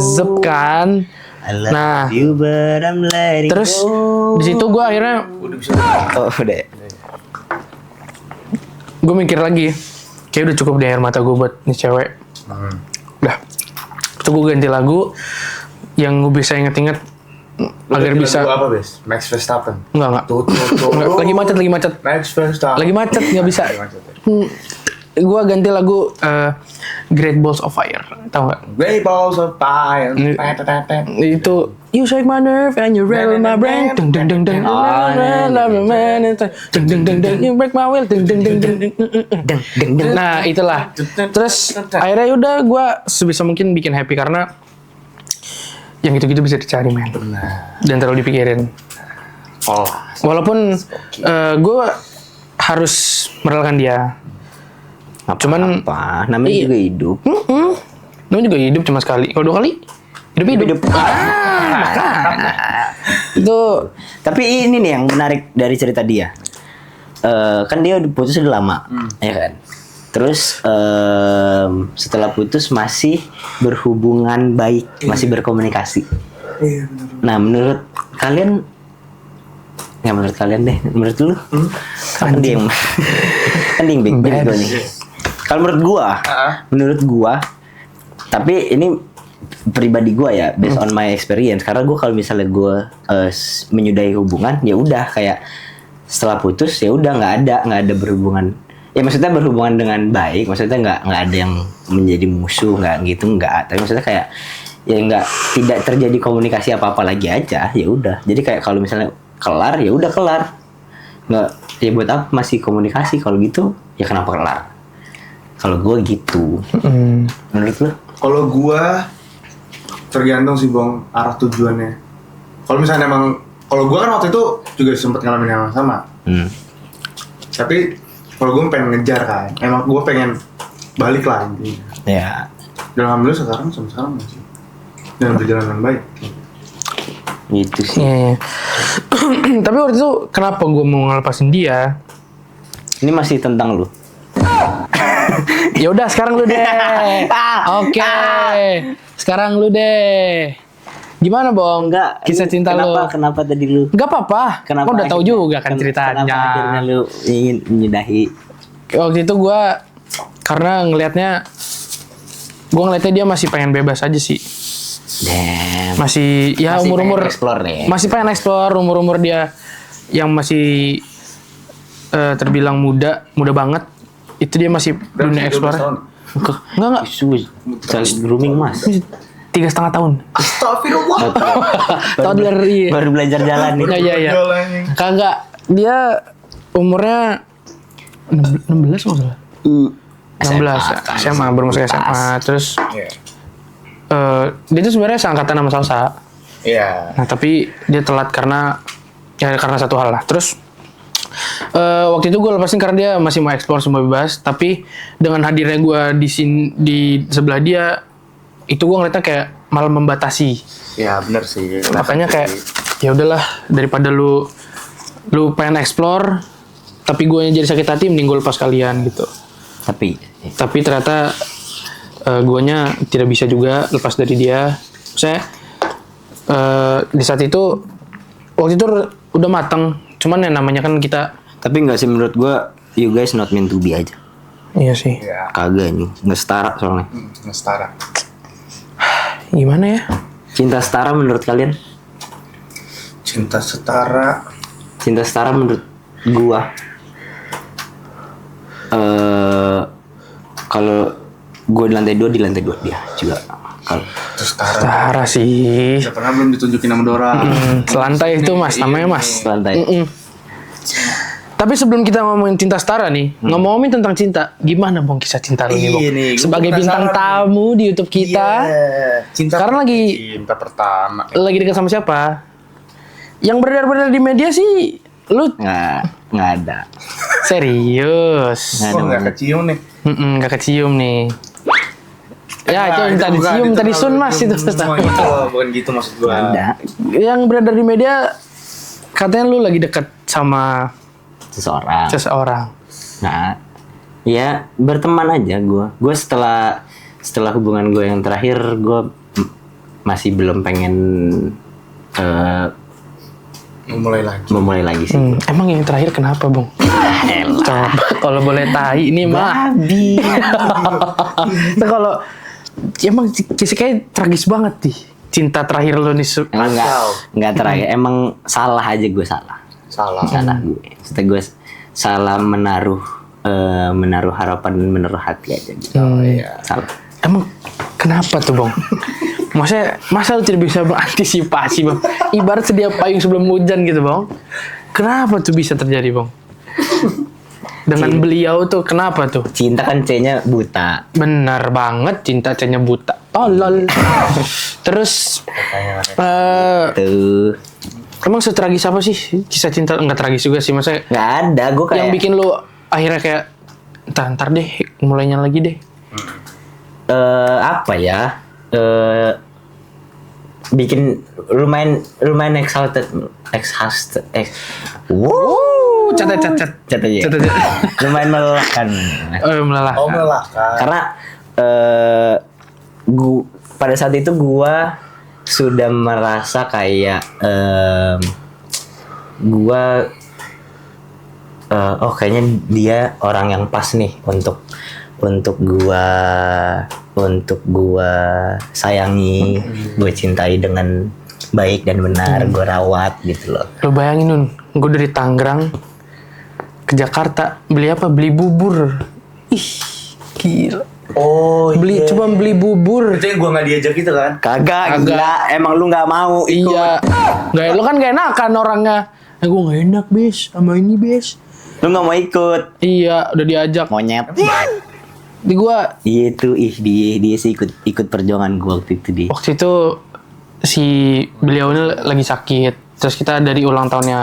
zep kan. I love Nah, you but I'm letting terus go. di situ gue akhirnya Oh udah. gue mikir lagi, kayak udah cukup deh air mata gue buat nih cewek. Udah, terus gue ganti lagu yang gue bisa inget-inget agar bisa. Lagu apa, Bes? Max Verstappen. Enggak. Tuh. Enggak, lagi macet. Max Verstappen. Lagi macet nggak bisa. Lagi macet. Gue ganti lagu Great Balls of Fire, tau gak? Great balls of fire. Itu You shake my nerve and you rattle my brain. Deng deng deng deng. You break my will. Deng deng deng deng. Nah itulah. Terus akhirnya udah gue sebisa mungkin bikin happy karena yang gitu-gitu bisa dicari men. Dan terlalu dipikirin. Oh. Walaupun gue harus merelakan dia. Cuman Apa? Namanya Iya. juga hidup. namanya juga hidup cuma sekali. Kalau 2 kali hidup. Itu Tapi ini nih yang menarik dari cerita dia. Kan dia udah putus udah lama, ya kan. Terus setelah putus masih berhubungan baik, masih berkomunikasi. Iya benar. Nah menurut kalian, nggak menurut kalian deh, menurut lu? Kan dia yang kan dia yang bego nih. Kalau menurut gua, tapi ini pribadi gua ya, based on my experience. Karena gua kalau misalnya gua menyudahi hubungan, ya udah kayak setelah putus ya udah nggak ada berhubungan. Ya maksudnya berhubungan dengan baik, maksudnya nggak ada yang menjadi musuh, nggak gitu, nggak. Tapi maksudnya kayak ya tidak terjadi komunikasi apa-apa lagi aja, ya udah. Jadi kayak kalau misalnya kelar ya udah kelar, nggak ya buat apa masih komunikasi kalau gitu, ya kenapa kelar? Kalau gue gitu. Menurut lu? Kalau gua tergantung sih Bang arah tujuannya. Kalau misalnya emang kalau gua kan waktu itu juga sempat ngalamin yang sama. Tapi kalau gua pengen ngejar kan, emang gua pengen balik lah intinya. Ya. Dan alhamdulillah sekarang sampai sekarang masih dan berjalan dengan baik. Gitu sih. Iya. Tapi waktu itu kenapa gue mau ngelepasin dia? Ini masih tentang lu. Ya udah sekarang lu deh. Oke. Sekarang lu deh. Gimana Bong? Enggak. Kisah cinta lu. Kenapa tadi lu? Gak apa-apa. Kenapa? Lo udah tahu juga kan ceritanya. Kenapa akhirnya lu ingin menyudahi? Waktu itu gue karena ngelihatnya dia masih pengen bebas aja sih. Damn. Masih ya Masih umur-umur pengen explore deh. masih pengen explore umur-umur dia yang masih terbilang muda banget. Itu dia masih dunia explore. Enggak. Child grooming mas. 3,5 tahun. Astagfirullah. Toddler iya. Baru belajar jalan nih. Iya. Kagak. Dia umurnya 16 nggak salah. 16 SMA baru masuk SMA. Terus dia tuh sebenarnya seangkatan sama Salsa. Iya. Nah tapi dia telat karena satu hal lah. Terus waktu itu gue lepasin karena dia masih mau explore semua bebas. Tapi dengan hadirnya gue di sebelah dia, itu gue ngeliatnya kayak malah membatasi. Ya benar sih. Makanya kayak ya udahlah daripada lu pengen explore, tapi gue yang jadi sakit hati, mending gue lepas kalian gitu. Tapi ternyata guanya tidak bisa juga lepas dari dia. Saya di saat itu waktu itu udah matang, cuman yang namanya kan kita. Tapi nggak sih menurut gua, you guys not meant to be aja. Iya sih. Ya. Kagak nih, nggak setara soalnya. Setara. Gimana ya? Cinta setara menurut kalian? Cinta setara. Cinta setara menurut gua. Kalau gua di lantai 2 dia juga. Kalau Setara. Setara sih. Udah pernah belum ditunjukin sama Dora. Selantai itu mas, namanya mas. lantai. Tapi sebelum kita ngomongin cinta setara nih, ngomongin tentang cinta, gimana Bang kisah cinta lu nih Bang? Iya nih, gua Sebagai bintang penasaran tamu di YouTube kita, Cinta. sekarang Cinta pertama. lagi dekat sama siapa? Yang beredar-beredar di media sih, lu Nggak ada. Serius. Nggak Oh, ada nggak banget. kecium nih. Nggak kecium nih. Ya itu yang Nah, tadi bukan, cium, itu tadi kalau sun mas itu. bukan gitu maksud gua. Ada Yang beredar di media katanya lu lagi deket sama seseorang. seseorang. Nah, ya berteman aja gue. Gue setelah hubungan gue yang terakhir, gue masih belum pengen memulai lagi sih. Emang yang terakhir kenapa, Bung? Coba kalau boleh tahi ini mah. Babi. Nah, kalau emang kayak tragis banget nih cinta terakhir lo nih. Enggak terakhir. Emang salah aja gue salah gue. Maksudnya gue salah menaruh harapan dan menaruh hati aja gitu. Salah. Emang kenapa tuh, Bang? Masa lu tidak bisa mengantisipasi, Bang? Ibarat sedia payung sebelum hujan gitu, Bang. Kenapa tuh bisa terjadi, Bang? Dengan beliau tuh kenapa tuh? Cinta kan C-nya buta. Benar banget, cinta C-nya buta. Tolol. Terus Tuh. emang setragis apa sih kisah cinta? Enggak tragis juga sih, maksudnya Nggak ada. Gue kayak yang bikin lu akhirnya kayak ntar deh mulainya lagi deh. Apa ya? Bikin lumayan exhausted. Catat. Cat aja. Catat. Lumayan melelahkan. Melelahkan. Oh melelahkan. Karena pada saat itu gua sudah merasa kayak gua kayaknya dia orang yang pas nih untuk gua sayangi, gue cintai dengan baik dan benar, gue rawat gitu loh. Lo bayangin Nun, gue dari Tangerang ke Jakarta beli apa? Beli bubur. Ih, gila. Oh Coba beli bubur. Itu yang gua nggak diajak itu kan? Kagak, gila. Emang lu nggak mau ikut? Iya. Gak, lo kan gak enakan orangnya. Gue gak enak, Bes. Sama ini, Bes. Lu nggak mau ikut? Iya, udah diajak. Monyet. Di gua Iya tuh, dia sih ikut perjuangan gua waktu itu dia. waktu itu si beliau ini lagi sakit. Terus kita dari ulang tahunnya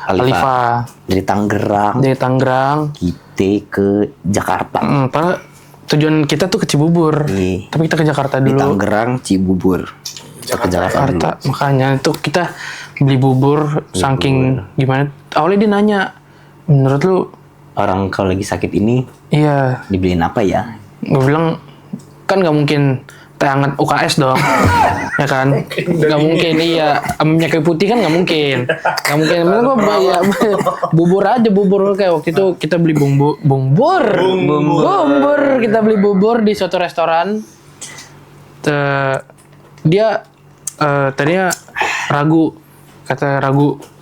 Alifa. Dari Tangerang Dari Tangerang. kita ke Jakarta. Padahal tujuan kita tuh ke Cibubur. Iya. Tapi kita ke Jakarta Di dulu. Tangerang Cibubur. Ke Jakarta dulu. Jakarta. Makanya itu kita beli bubur saking gimana. Awalnya dia nanya, menurut lu Orang kalau lagi sakit ini iya. dibeliin apa ya? Gue bilang kan nggak mungkin teh hangat UKS dong. Ya kan? Nggak mungkin, iya. Minyak kayu putih kan nggak mungkin. Nggak mungkin. Memang gue bayar bubur aja, bubur kayak waktu itu kita beli bubur. Kita beli bubur di suatu restoran. Dia tadinya ragu,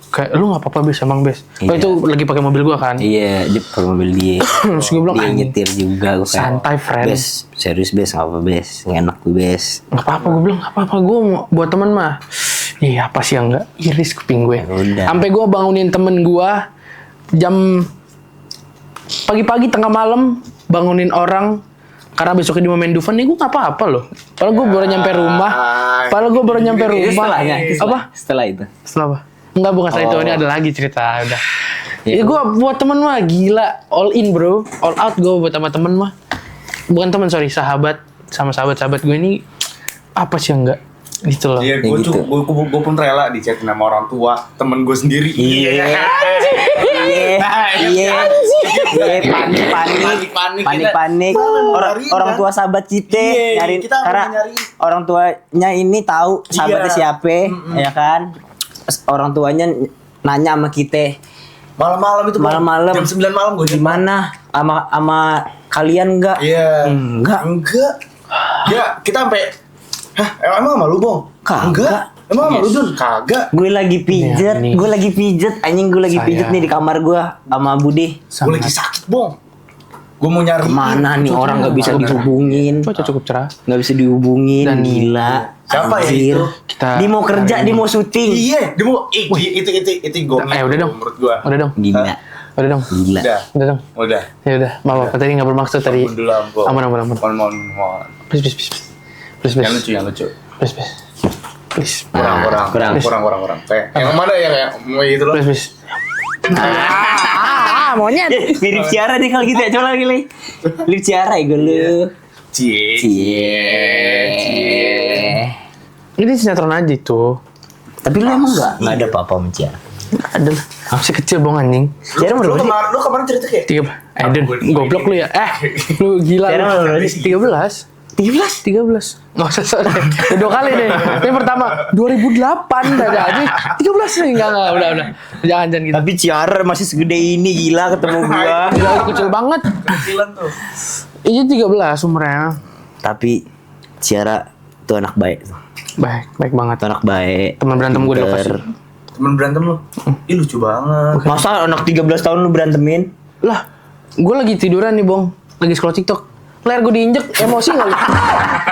kayak lu nggak apa-apa Bes, emang Bes. Oh, itu lagi pakai mobil gua kan. Iya, dia pakai mobil dia. Terus gue bilang Dia nyetir juga. Gua kayak, santai, friend. Bes, serius Bes, nggak apa Bes, nggak enak tuh Bes. nggak apa-apa, gue bilang nggak apa-apa, gue mau buat temen mah. Iya apa sih yang nggak iris kuping gue. Udah. Sampai gue bangunin temen gue jam pagi-pagi tengah malam, bangunin orang karena besoknya dia mau main Dufan nih. Gue nggak apa-apa loh. Padahal gue baru nyampe rumah. Itu setelahnya. Apa? Setelah itu. Setelah apa? Enggak, bukan setelah itu, ini ada lagi cerita udah. Ya. Gue buat temen mah gila, all in bro, all out gue buat sama temen mah. Bukan temen, sorry, sahabat, sama sahabat gue ini apa sih yang enggak gitu loh. Iya, Ya gue gitu. pun rela dicetin sama orang tua temen gue sendiri. Iya. Panik. Orang tua sahabat kita Iya, nyari kita karena nyari. orang tuanya ini tahu sahabatnya siapa, ya kan? Orang tuanya nanya sama kita, Malam-malam itu Bang. malam-malam Jam 9 malam gue gimana sama kalian enggak? Iya. Enggak. Ya, kita sampai emang sama lu, Bong? Kagak. Enggak. Emang sama lu, Dun? Kagak. Gue lagi pijet, Iya, nih. anjing gue lagi Saya- pijet nih di kamar gue sama Budi. Gue lagi sakit, Bong. Gue mau nyari Kemana nih orang nggak bisa dihubungin, Cuaca cukup cerah. nggak bisa dihubungin, Dan- gila. Siapa ya Anjir. itu? Kita Dia mau kerja, dia mau syuting. Iya, dia mau itu gue. udah dong. Menurut gue. Udah dong. Gila, Udah dong. gila. Udah. Dong. Udah. Ya udah, maaf tadi nggak bermaksud tadi. Ampun dulu, ampun. Aman. Mohon. Please. Yang lucu. Please. Kurang. Kayak yang mana ya kayak mau itu loh. Please. monyet. Mirip Ciara deh kalau gitu ya. Coba lagi lagi. Mirip Ciara ya gue lu. Cie. Ini sinetron aja itu. Tapi lu emang nggak ada apa-apa sama Ciara? Ada lah. Masih kecil bong anjing. Ciara Lu berapa sih? kemarin cerita kayak Don, goblok lu ya. Lu gila Ciara lu. berapa sih? 13. 13. Nggak usah sorry. Udah 2 kali deh. Yang pertama 2008 dah jadi 13 nih enggak udah. Jangan gitu. Tapi Ciara masih segede ini gila ketemu gua. Gila, kecil banget. kecilan tuh. Iya 13 umurnya. Tapi Ciara tuh anak baik. Baik banget. Tuh anak baik. Teman berantem gue di pinter. lokasi. Temen berantem lu. Ih lucu banget. Masa anak 13 tahun lu berantemin? Lah, gue lagi tiduran nih, Bong. Lagi scroll TikTok. Leher gue diinjek, emosi nggak lu?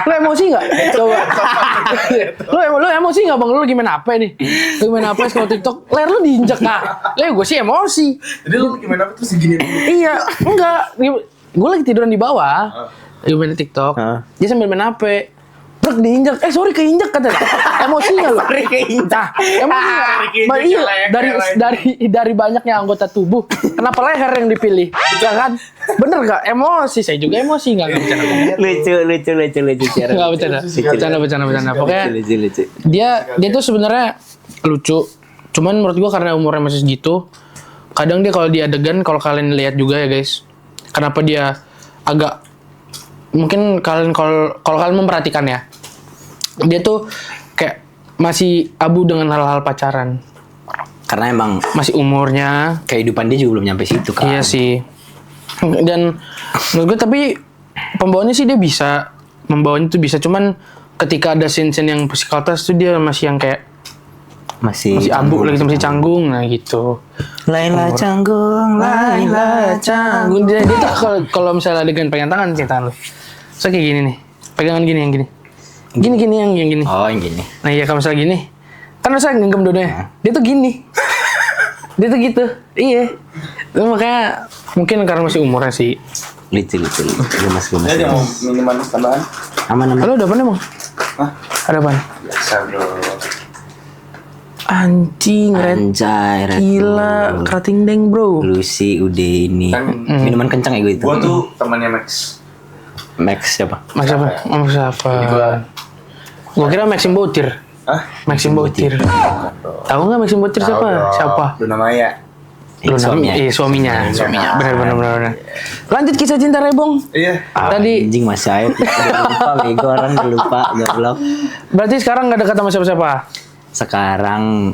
Lu emosi nggak? Coba. lu emosi nggak, Bang? Lu lagi main apa nih? Lu main apa scroll TikTok? Leher lu diinjek. Nah, gue sih emosi. Jadi lu gimana terus gini dulu. Iya, enggak. Gue lagi tiduran di bawah. Lagi main TikTok. Dia sambil main HP. Brek diinjek. Sorry keinjek katanya. Emosi nggak lu? Sorry keinjek. Nah, emosi nggak? Bah, iya, dari banyaknya anggota tubuh, kenapa leher yang dipilih? Ya kan? Bener nggak? Emosi. Saya juga emosi nggak bercanda. Lucu Ciara. Nggak bercanda. Pokoknya lucu. dia tuh sebenarnya lucu. Cuman menurut gua karena umurnya masih segitu, kadang dia kalau di adegan, kalau kalian lihat juga ya guys, kenapa dia agak mungkin kalian kalau kalian memperhatikan ya, dia tuh kayak masih abu dengan hal-hal pacaran. Karena emang Masih umurnya. kehidupan dia juga belum nyampe situ kan. Iya sih. Dan menurut gue tapi pembawaannya sih dia bisa. Membawanya tuh bisa. Cuman ketika ada scene-scene yang psikotes tuh dia masih yang kayak Masih abu lagi, masih canggung. Nah gitu. Laila canggung, Laila canggung. Dia tuh kalau misalnya adegan pegang tangan, tangan lu. So kayak gini nih. Pegangan gini yang gini. Gini yang gini. Oh yang gini. Nah iya kalau misalnya gini. Kan harusnya genggam dua-duanya. Dia tuh gini. Dia tuh gitu. Iya. Itu makanya mungkin karena masih umurnya sih. Lucu. Gemes. Ada mau minuman tambahan? Aman. Halo, ada apa nih, Bang? Hah? Ada apa? Biasa bro. Anjing, Red. Anjay, Red Gila, Bull. kerating deng, bro. Lucy udah ini. Kan- Minuman kencang ya gue itu. Gua tuh temannya Max. Max siapa? Max apa? Oh, siapa? Gua kira Maxim Bautir. Hah? Maxim Bautir. Tahu nggak Maxim Bautir Tahu siapa? dong. Siapa? Luna Maya. Suaminya. Benar. Lanjut kisah cinta Rebong. Iya. Tadi- Anjing masih air. Udah lupa bego orang udah lupa goblok. Berarti sekarang nggak dekat sama siapa-siapa? Sekarang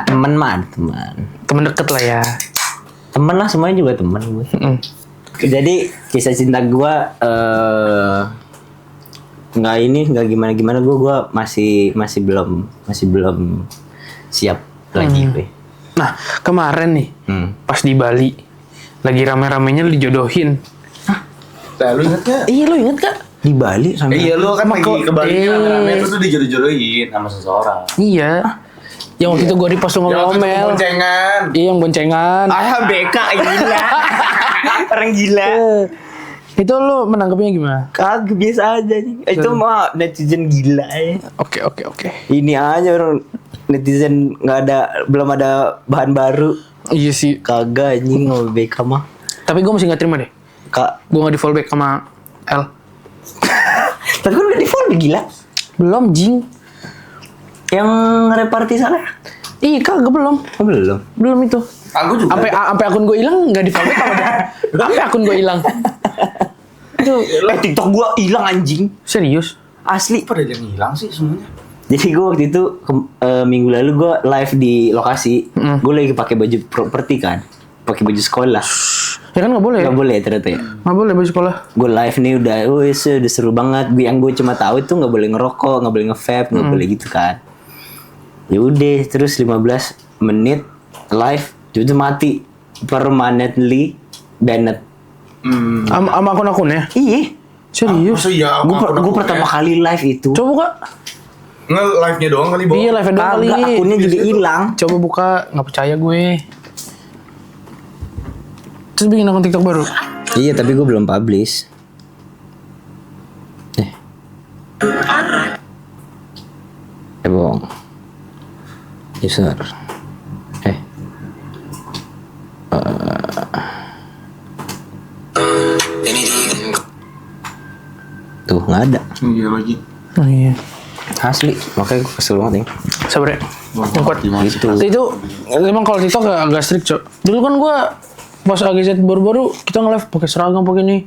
temen. Temen deket lah ya. Temen lah semuanya juga temen gue. Mm. Jadi kisah cinta gue nggak gimana gue masih belum siap lagi gue. Nah, kemarin nih, pas di Bali, lagi rame-ramenya dijodohin. Nah, lu inget gak? Iya, lo inget gak? Di Bali sampai Iya lu kan lagi ke Bali Eh. rame-rame itu tuh dijodoh-jodohin sama seseorang. Iya. Yang waktu itu gue repost lu Yang waktu itu ngomel. boncengan. Iya, yang boncengan. BK gila. Orang gila. Itu lu menanggapnya gimana? Kagak biasa aja nih. Itu mah netizen gila ya. Oke. Ini aja orang netizen belum ada bahan baru. Iya sih. Kagak anjing sama BK mah. Tapi gue masih gak terima deh. Kak, Gue gak di fallback sama L. tapi kan udah di follow gila. Belum, Jing. Yang reparti sana? Ih, kagak belum. Oh, belum. Belum itu. Aku juga. Sampai akun gue hilang nggak di fallback sama dia. Sampai akun gue hilang. Itu TikTok gua hilang anjing. serius. Asli. Pada yang hilang sih semuanya. Jadi gue waktu itu minggu lalu gue live di lokasi. Gue lagi pakai baju properti kan, pakai baju sekolah. Ya kan nggak boleh. Gak boleh ternyata ya. Nggak boleh baju sekolah. Gue live nih udah seru banget. Yang gue cuma tahu itu nggak boleh ngerokok, nggak boleh nge-vape, nggak boleh gitu kan. Ya udah, terus 15 menit live, itu mati permanently banned. Sama akun-akunnya. Iya. Serius. Masa iya Gue pertama kali live itu. Coba buka. Nge-live-nya doang kali, Bo. Iya, live doang kali. Kagak, akunnya juga hilang. Coba buka, nggak percaya gue. Terus bikin akun TikTok baru. Iya, tapi gue belum publish. Bohong. User. Tuh nggak ada. Iya lagi. Oh iya. Asli, makanya gue kesel banget nih. Sabar ya. Yang kuat. Gitu. Itu emang kalau TikTok agak strict, Cok. Dulu kan gua pas AGZ baru-baru kita nge-live pakai seragam pakai ini.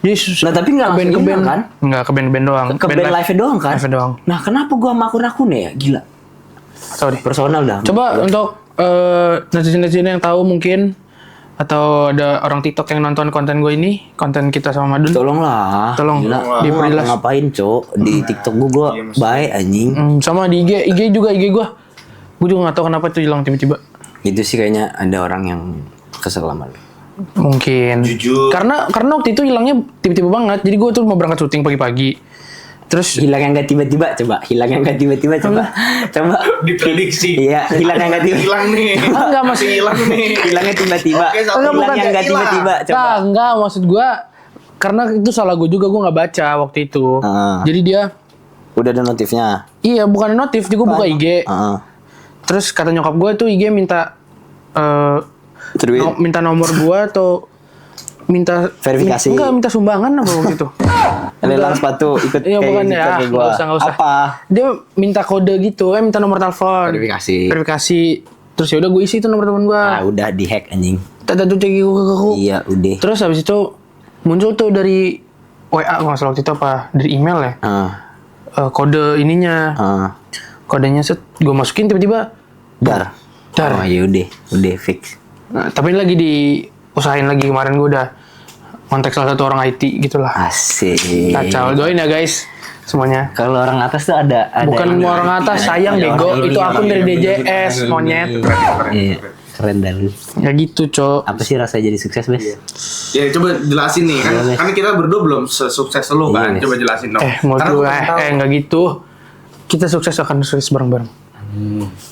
Jadi Nah, tapi nggak langsung ke band email, kan? Enggak, ke band doang. Ke band live doang kan? Live doang. Nah, kenapa gua sama akun-akunnya ya? Gila. Tahu deh. Personal dah. Coba untuk netizen-netizen yang tahu mungkin atau ada orang TikTok yang nonton konten gue ini, konten kita sama Madun. Tolonglah. Tolong, Gila. diperjelas. Gua ngapain, Cok? Di TikTok gua baik anjing. Sama di IG juga IG gue. Gue juga nggak tahu kenapa itu hilang tiba-tiba. Itu sih kayaknya ada orang yang kesel sama lu. Mungkin. Jujur. Karena waktu itu hilangnya tiba-tiba banget. Jadi gue tuh mau berangkat syuting pagi-pagi. Terus Hilang yang gak tiba-tiba, coba. Hilang yang gak tiba-tiba, coba. Coba. Diprediksi. Iya, hilang yang gak tiba-tiba. Hilang nih. enggak masih Hilang nih. Hilangnya tiba-tiba. Oke, satu Hilang bukan yang kayak gak tiba-tiba, coba. Nah, enggak maksud gue karena itu salah gue juga, gue nggak baca waktu itu. Jadi dia Udah ada notifnya. iya bukan notif, gue buka IG. Terus kata nyokap gue tuh IG minta Terus minta nomor gue atau minta Verifikasi. enggak, minta sumbangan apa waktu itu. lelang sepatu ikut Iya bukan gitu ya, kayak gua. nggak usah. Apa? Dia minta kode gitu, minta nomor telepon. Verifikasi. Terus ya udah gue isi itu nomor telepon gue. Ah, udah dihack anjing. Tata tuh cek Iya, udah. Terus habis itu muncul tuh dari WA nggak salah waktu itu apa dari email ya. Kode ininya. Kodenya set gue masukin tiba-tiba Dar. Dar. Oh, ya udah fix. Nah, tapi lagi diusahain lagi kemarin gue udah kontak salah satu orang IT gitulah. Asik. Kacau, doain ya guys semuanya. Kalau orang atas tuh ada Bukan orang atas, sayang bego. Itu akun dari DJS, monyet. Iya, keren dah lu. Ya gitu, Cok. Apa sih rasanya jadi sukses, Bes? Ya coba jelasin nih kan, Iya, kan kita berdua belum sesukses lu kan. Iya, Coba jelasin dong. Mau Karena gue gua pengen tahu. nggak gitu. Kita sukses akan sukses bareng-bareng.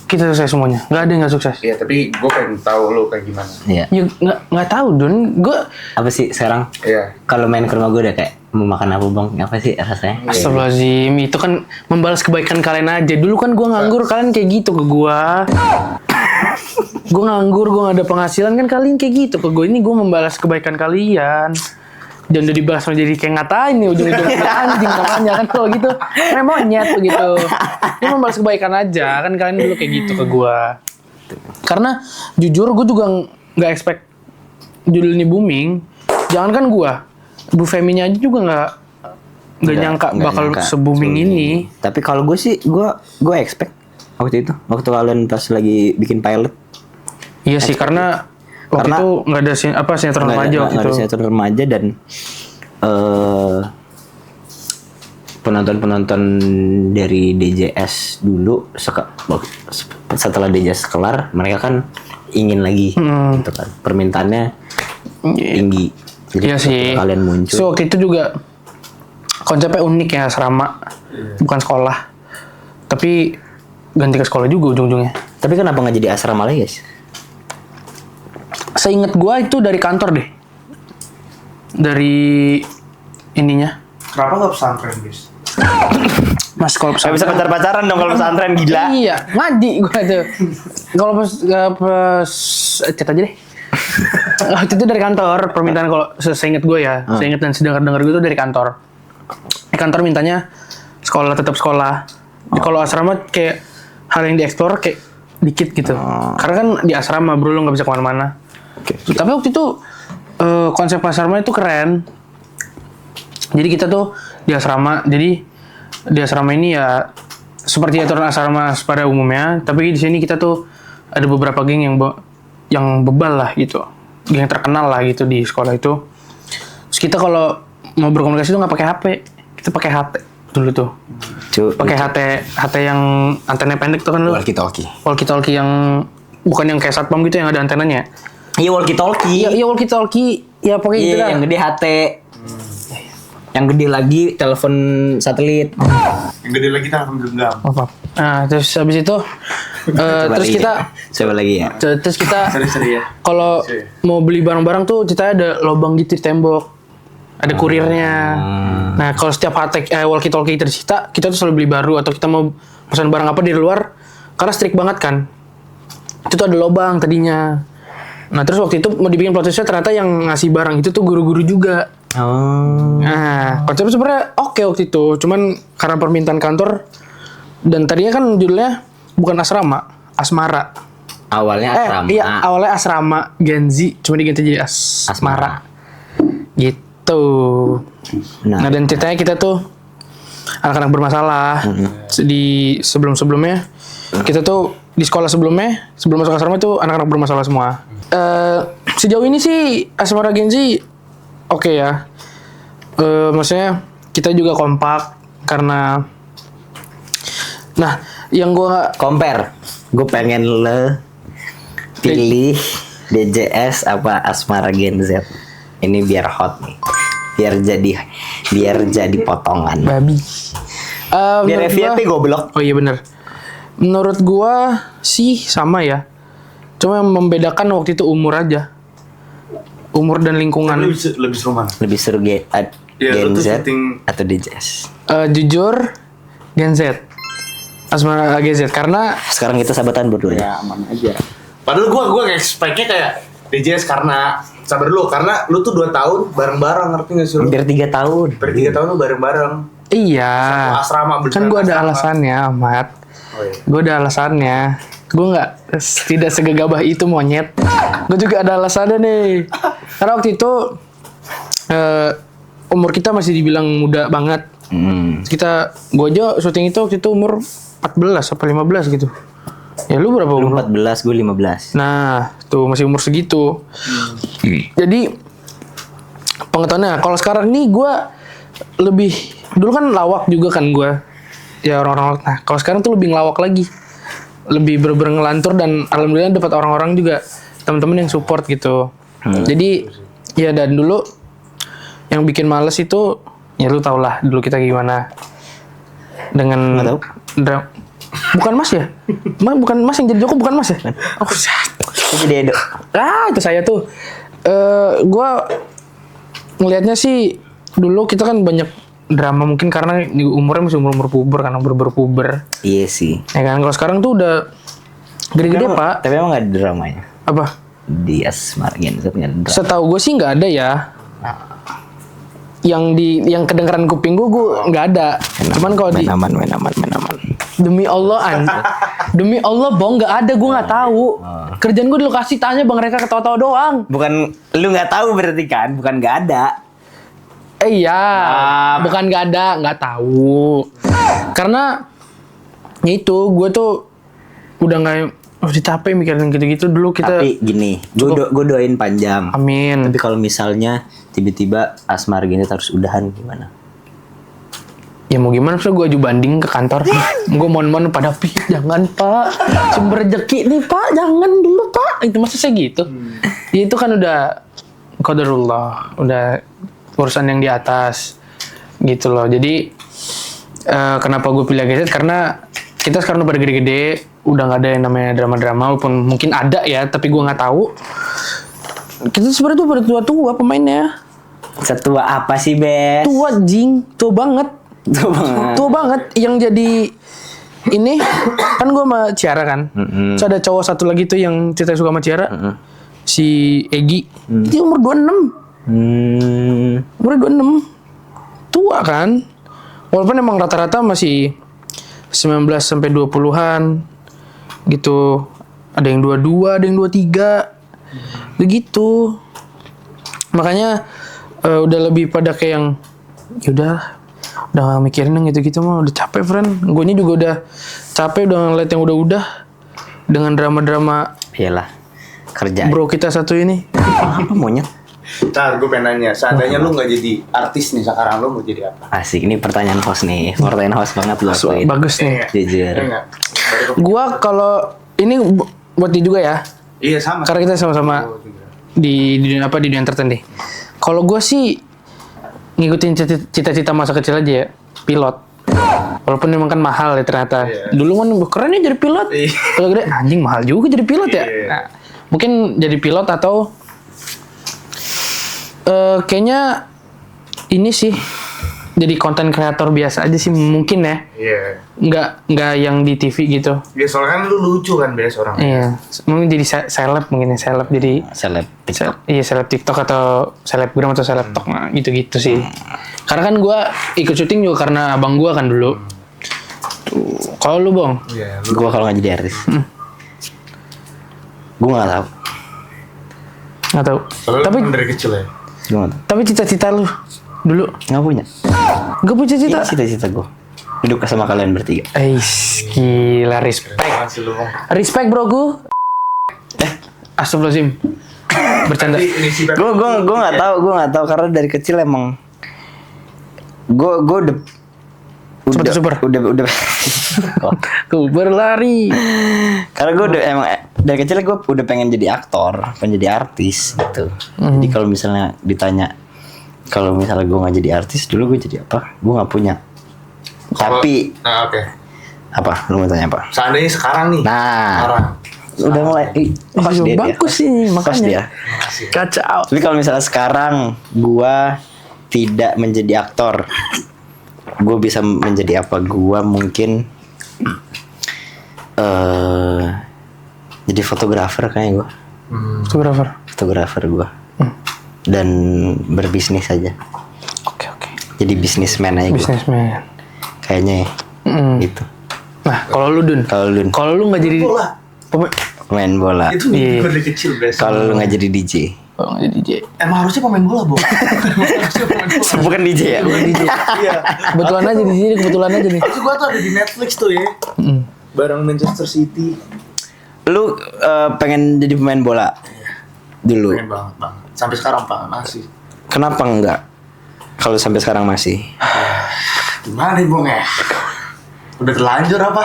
Kita sukses semuanya. Nggak ada yang nggak sukses. Iya, tapi gue pengen tahu lu kayak gimana. Iya. Ya nggak tahu Don. Gue Apa sih sekarang? Iya. Kalau main ke rumah gue udah kayak mau makan apa, Bang? Apa sih rasanya? Astagfirullahaladzim, itu kan membalas kebaikan kalian aja. Dulu kan gue nganggur, kalian kayak gitu ke gue. Gue nganggur, gue gak ada penghasilan kan kalian kayak gitu ke gue. Ini gue membalas kebaikan kalian. Dan udah dibalas jadi kayak ngatain nih ujung-ujungnya anjing namanya kan kalau gitu. Kayak monyet begitu. Ini membalas kebaikan aja kan kalian dulu kayak gitu ke gue. Karena jujur gue juga nggak expect judul ini booming. Jangankan gue, Bu Feminya aja juga nggak nyangka bakal se-booming ini. Tapi kalau gue sih, gue expect waktu itu, waktu kalian pas lagi bikin pilot. Iya sih karena waktu itu nggak ada sinetron remaja waktu Nggak itu. ada sinetron remaja dan penonton-penonton dari DJS dulu setelah DJS kelar mereka kan ingin lagi gitu kan, permintaannya tinggi. Jadi Iya sih. kalian muncul. So waktu itu juga konsepnya unik ya, asrama, bukan sekolah. Tapi ganti ke sekolah juga ujung-ujungnya. Tapi kenapa nggak jadi asrama lagi, guys? Seingat gua itu dari kantor deh. Dari ininya. Kenapa nggak pesantren, guys? Mas kalau Gak bisa pacar-pacaran dong kalau pesantren, gila. Iya, ngadi gua tuh. Kalau pas chat aja deh. Waktu itu dari kantor, permintaan kalau seingat gue ya, seingat dan sedengar-dengar gue itu dari kantor. Di kantor mintanya sekolah, tetap sekolah. Kalau asrama kayak hal yang dieksplor kayak dikit gitu. Karena kan di asrama bro, lo nggak bisa kemana-mana. Tapi waktu itu konsep asrama itu keren. Jadi kita tuh di asrama, jadi di asrama ini ya seperti aturan asrama pada umumnya, tapi di sini kita tuh ada beberapa geng yang bebal lah gitu, geng terkenal lah gitu di sekolah itu. Terus kita kalau mau berkomunikasi tuh nggak pakai HP, kita pakai HT dulu tuh. Pakai HT yang antenanya pendek tuh kan lu. Walkie-talkie yang bukan yang kayak satpam gitu yang ada antenanya. Iya, walkie-talkie. Iya walkie-talkie, ya pokoknya gitu Iya, dah. yang gede HT. Yang gede lagi telepon satelit. Yang gede lagi telepon genggam. Apa? Nah, terus habis itu terus kita coba lagi ya. terus kita Seri-seri ya. kalau mau beli barang-barang tuh ceritanya ada lubang gitu di tembok. Ada kurirnya. Nah, kalau setiap walkie-talkie tersita, kita tuh selalu beli baru atau kita mau pesan barang apa di luar karena strict banget kan. Itu tuh ada lubang tadinya. Nah terus waktu itu mau dibikin plot twistnya ternyata yang ngasih barang itu tuh guru-guru juga. Oh. Nah konsepnya sebenarnya oke waktu itu, cuman karena permintaan kantor dan tadinya kan judulnya bukan asrama, asmara. Awalnya asrama. Iya awalnya asrama Gen Z, cuma diganti jadi asmara. Gitu. Nah dan ceritanya kita tuh anak-anak bermasalah. Di sebelum-sebelumnya kita tuh di sekolah sebelumnya sebelum masuk asrama itu anak-anak bermasalah semua. Sejauh ini sih asmara Gen Z oke ya. Maksudnya kita juga kompak karena nah yang gua Compare. Gue pengen lo pilih DJS apa asmara Gen Z. Ini biar hot nih. Biar jadi potongan. babi. Biar Menurut FYP gua- goblok. Oh iya bener. Menurut gua sih sama ya. Cuma yang membedakan waktu itu umur aja. Umur dan lingkungan. Lebih seru mana? Lebih seru Iya, Gen lu tuh Z syuting- atau DJS. Jujur Gen Z. Asmara Gen Z karena Sekarang kita sahabatan berdua ya. Aman aja. Padahal gua expect-nya kayak DJS karena sabar dulu karena lu tuh 2 tahun bareng-bareng, ngerti gak sih lu? Hampir 3 tahun. Hampir 3 tahun lu bareng-bareng. iya. Satu asrama, Kan gua ada asrama. alasannya, Ahmad. Oh iya. Gue ada alasannya. Gue nggak tidak segegabah itu monyet. Gue juga ada alasannya nih. Karena waktu itu umur kita masih dibilang muda banget. Gue aja syuting itu waktu itu umur 14 apa 15 gitu. Ya lu berapa Lu umur? 14, gue 15. Nah, tuh masih umur segitu. Jadi pengetahuannya, kalau sekarang ini gue lebih dulu kan lawak juga kan gue. Ya orang-orang lawak. Nah, kalau sekarang tuh lebih ngelawak lagi. Lebih bener-bener ngelantur dan alhamdulillah dapat orang-orang juga teman-teman yang support gitu. Jadi ya dan dulu yang bikin males itu ya lu tau lah dulu kita gimana dengan Nggak tahu. bukan Mas ya? Bukan Mas yang jadi Joko, bukan Mas ya? Oh, Jadi Edo. itu saya tuh. Gua ngelihatnya sih dulu kita kan banyak drama mungkin karena umurnya masih umur puber kan, puber. Iya sih. Ya kan kalau sekarang tuh udah gede-gede, Tapi emang- Pak. Tapi emang gak ada dramanya. Apa? Di asmara Gen Z gak ada drama. Setahu gue sih nggak ada ya. Yang kedengeran kuping gue nggak ada. Cuman kalau di Main aman. demi Allah demi Allah Bong nggak ada, gue nggak tahu. Kerjaan gue di lokasi tanya Bang Reka ketawa-tawa doang. Bukan, lu gak tahu berarti kan? Bukan gak ada. Iya, bukan nggak ada, nggak tahu. Karena ya itu gue tuh udah nggak capek mikirin gitu-gitu dulu kita. Tapi gini, gue doain panjang. Amin. Tapi kalau misalnya tiba-tiba asmara Gen Z harus udahan gimana? Ya mau gimana sih gue aju banding ke kantor. Gue mohon pada jangan Pak. Sumber rezeki nih Pak, jangan dulu Pak. Itu masa saya gitu. Ya itu kan udah qadarullah, udah urusan yang di atas gitu loh. Jadi kenapa gue pilih Gen Z karena kita sekarang udah pada gede-gede, udah nggak ada yang namanya drama-drama, walaupun mungkin ada ya, tapi gue nggak tahu. Kita sebenarnya tuh pada tua-tua pemainnya. Setua apa sih, Bes? Tua jing, tua banget. Tua banget. Yang jadi ini kan gue sama Ciara kan. Terus ada cowok satu lagi tuh yang cerita suka sama Ciara. Si Egi. Dia umur 26. Umurnya 26. Tua kan. Walaupun emang rata-rata masih 19 sampai 20-an gitu. Ada yang 22, ada yang 23. Begitu. Makanya udah lebih pada kayak yang yaudah gak mikirin yang gitu-gitu mah, udah capek friend. Gue ini juga udah capek udah ngeliat yang udah dengan drama-drama. Iyalah, kerja. Bro kita satu ini. Apa monyet? Ntar gue pengen nanya, seandainya lu gak jadi artis nih sekarang, lu mau jadi apa? Asik, ini pertanyaan host nih. Pertanyaan host banget lu. Bagus nih. Jujur. Iya nggak? Gua kalau ini buat dia juga ya. Iya sama. Karena kita sama-sama Oh, juga. di dunia entertain deh. Kalau gue sih ngikutin cita-cita masa kecil aja ya, pilot. Walaupun memang kan mahal ya ternyata. Dulu kan keren ya jadi pilot. Kalau gede anjing mahal juga jadi pilot ya. Nah, mungkin jadi pilot atau kayaknya ini sih jadi konten kreator biasa aja sih mungkin ya. Iya. Nggak yang di TV gitu. Ya soalnya kan lu lucu kan biasa orang. Iya, mungkin jadi seleb mungkin ya, seleb jadi Seleb TikTok. iya seleb TikTok atau selebgram atau seleb tok, nah gitu-gitu sih. Karena kan gue ikut syuting juga karena abang gue kan dulu. Tuh, kalau lu Bong, Iya, lu Gue kalau nggak jadi artis, gue nggak tahu. nggak tahu. soalnya Tapi lu kan dari kecil ya. Gue nggak tahu. tapi cita-cita lu dulu Nggak punya. gak punya cita. Ini cita-cita gue. Duduk sama kalian bertiga. Gila, respect. Makasih lu Bang. Respect bro gue. Astagfirullahaladzim. Bercanda. Ini si Pep. Gue nggak tahu karena dari kecil emang gue Super. udah Tuh berlari. karena gue udah emang dari kecil gue udah pengen jadi aktor, pengen jadi artis gitu. Jadi kalau misalnya ditanya kalau misalnya gue nggak jadi artis dulu gue jadi apa, gue nggak punya. Tapi Nah, oke. apa, lu mau tanya apa? Seandainya sekarang nih. Nah, udah mulai pas dia, Bagus sih pas dia. makanya. Kacau. Tapi kalau misalnya sekarang gua tidak menjadi aktor, gua bisa menjadi apa? Gua mungkin jadi fotografer kayaknya gua. Fotografer gua. Dan berbisnis aja. Oke. Jadi bisnismen aja gua. Businessman. Kayaknya ya. Gitu. Nah, kalau lu Dun, Kalau lu kalau lu nggak jadi Bola. main bola, Itu Iya. gue dari kecil biasa. kalau lu nggak jadi DJ, kalau nggak jadi DJ, Emang harusnya pemain bola, Bang. Harusnya pemain bola. bukan DJ ya? Iya. kebetulan aja di sini, kebetulan aja nih. Itu gua tuh ada di Netflix tuh ya. Bareng Manchester City. Lu pengen jadi pemain bola dulu? Pengen banget, Bang. Sampai sekarang, Pak, masih. Kenapa enggak? Kalau sampai sekarang masih? Gimana nih, Bang ya? Udah terlanjur apa?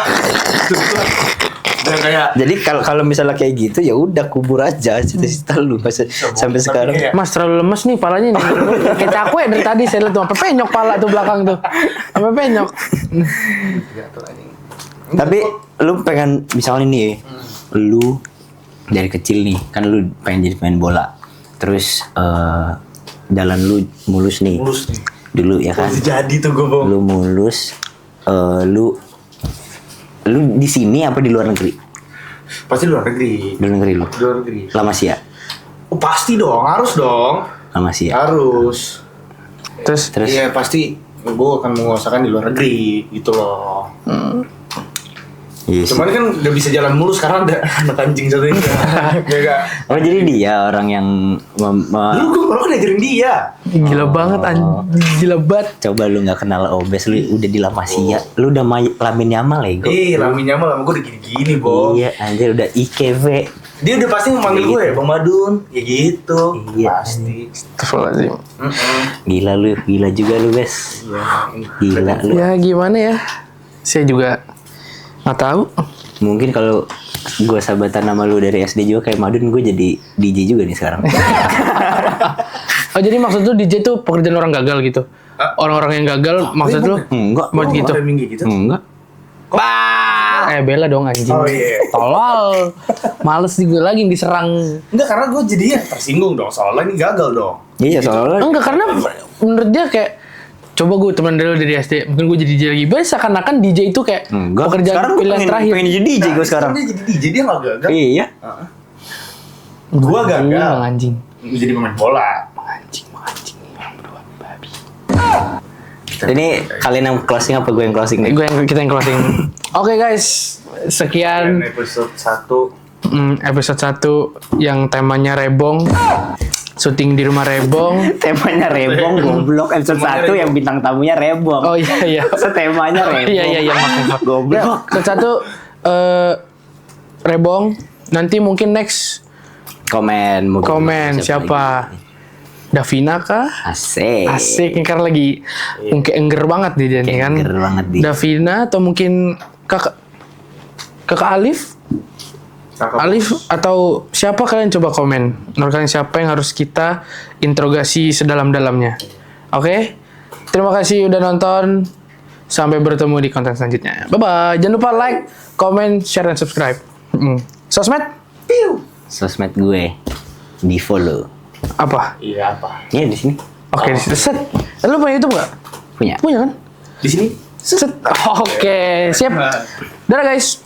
Udah kayak Jadi kalau misalnya kayak gitu ya udah kubur aja cita-cita lu sampai sekarang. Tapi Mas terlalu lemes nih palanya nih. Kayak cakwe dari tadi saya lihat tuh sampai penyok pala tuh belakang tuh. Sampai penyok. Tapi lu pengen misalnya nih, lu dari kecil nih kan lu pengen jadi pemain bola. Terus jalan lu mulus nih. mulus nih. Dulu ya kan. Masih jadi tuh gue, Bang. Lu mulus lu di sini apa di luar negeri? Pasti luar negeri. Di luar negeri lu. Luar negeri. Lama sih ya? Oh, pasti dong, harus dong. Lama sih ya? Harus. Terus Iya, pasti gue akan menguasakan di luar negeri gitu loh. Iya sih. Cuman kan gak bisa jalan mulus karena ada anak anjing satu ini. Ya gak? Oh jadi dia orang yang Dulu gue malah ngajarin dia. gila banget gila banget. coba lu nggak kenal Obes, lu udah di La Masia, lu udah Lamin Yamal ya gue. Lamin Yamal sama gue udah gini-gini, Bang. Iya anjir udah IKV. Dia udah pasti memanggil gue ya, Bang Madun. Ya gitu. Iya. Pasti. Astagfirullahaladzim. Gila lu, gila juga lu Bes. Iya. Gila lu. Ya gimana ya? Saya juga nggak tahu. Mungkin kalau gue sahabatan sama lu dari SD juga kayak Madun, gue jadi DJ juga nih sekarang. Oh jadi maksud lu DJ tuh pekerjaan orang gagal gitu? Orang-orang yang gagal maksud lu? Enggak. Buat gitu? Ada minggu gitu. Enggak. Bela dong anjing. Oh, iya. Tolol. Males gue lagi yang diserang. Enggak, karena gue jadi tersinggung dong. Soalnya ini gagal dong. Iya soalnya Enggak, karena menurut dia kayak coba gue teman dulu dari SD, mungkin gue jadi DJ lagi. Biasa seakan-akan DJ itu kayak enggak. pekerjaan Sekarang gue pilihan terakhir. pengen jadi DJ gue sekarang. Dia jadi DJ, dia gak gagal. Iya. Gue gagal. Iya, anjing. Jadi pemain bola. Anjing. Orang berdua babi. Ini kalian yang closing apa gue yang closing nih? Kita yang closing. Oke guys, sekian Episode 1. episode 1 yang temanya Rebong. Syuting di rumah Rebong. Temanya Rebong, goblok. Episode 1 yang bintang tamunya Rebong. Oh iya. So, temanya Rebong. Iya, maaf. Goblok. Satu Rebong. Nanti mungkin next Komen siapa? Davina kah? Asik. Asik nih karena lagi mungkin engger banget dia nih kan. Engger banget dia. Davina atau mungkin kakak Alif? Alif atau siapa, kalian coba komen. Menurut kalian siapa yang harus kita interogasi sedalam-dalamnya? Oke? Terima kasih udah nonton. Sampai bertemu di konten selanjutnya. Bye-bye. Jangan lupa like, comment, share, dan subscribe. Sosmed? Sosmed gue di follow. Apa? Iya apa? Iya di sini. Oke, set. Lu punya YouTube nggak? Punya. Punya kan? Di sini. Set. Oke, siap. Dadah guys.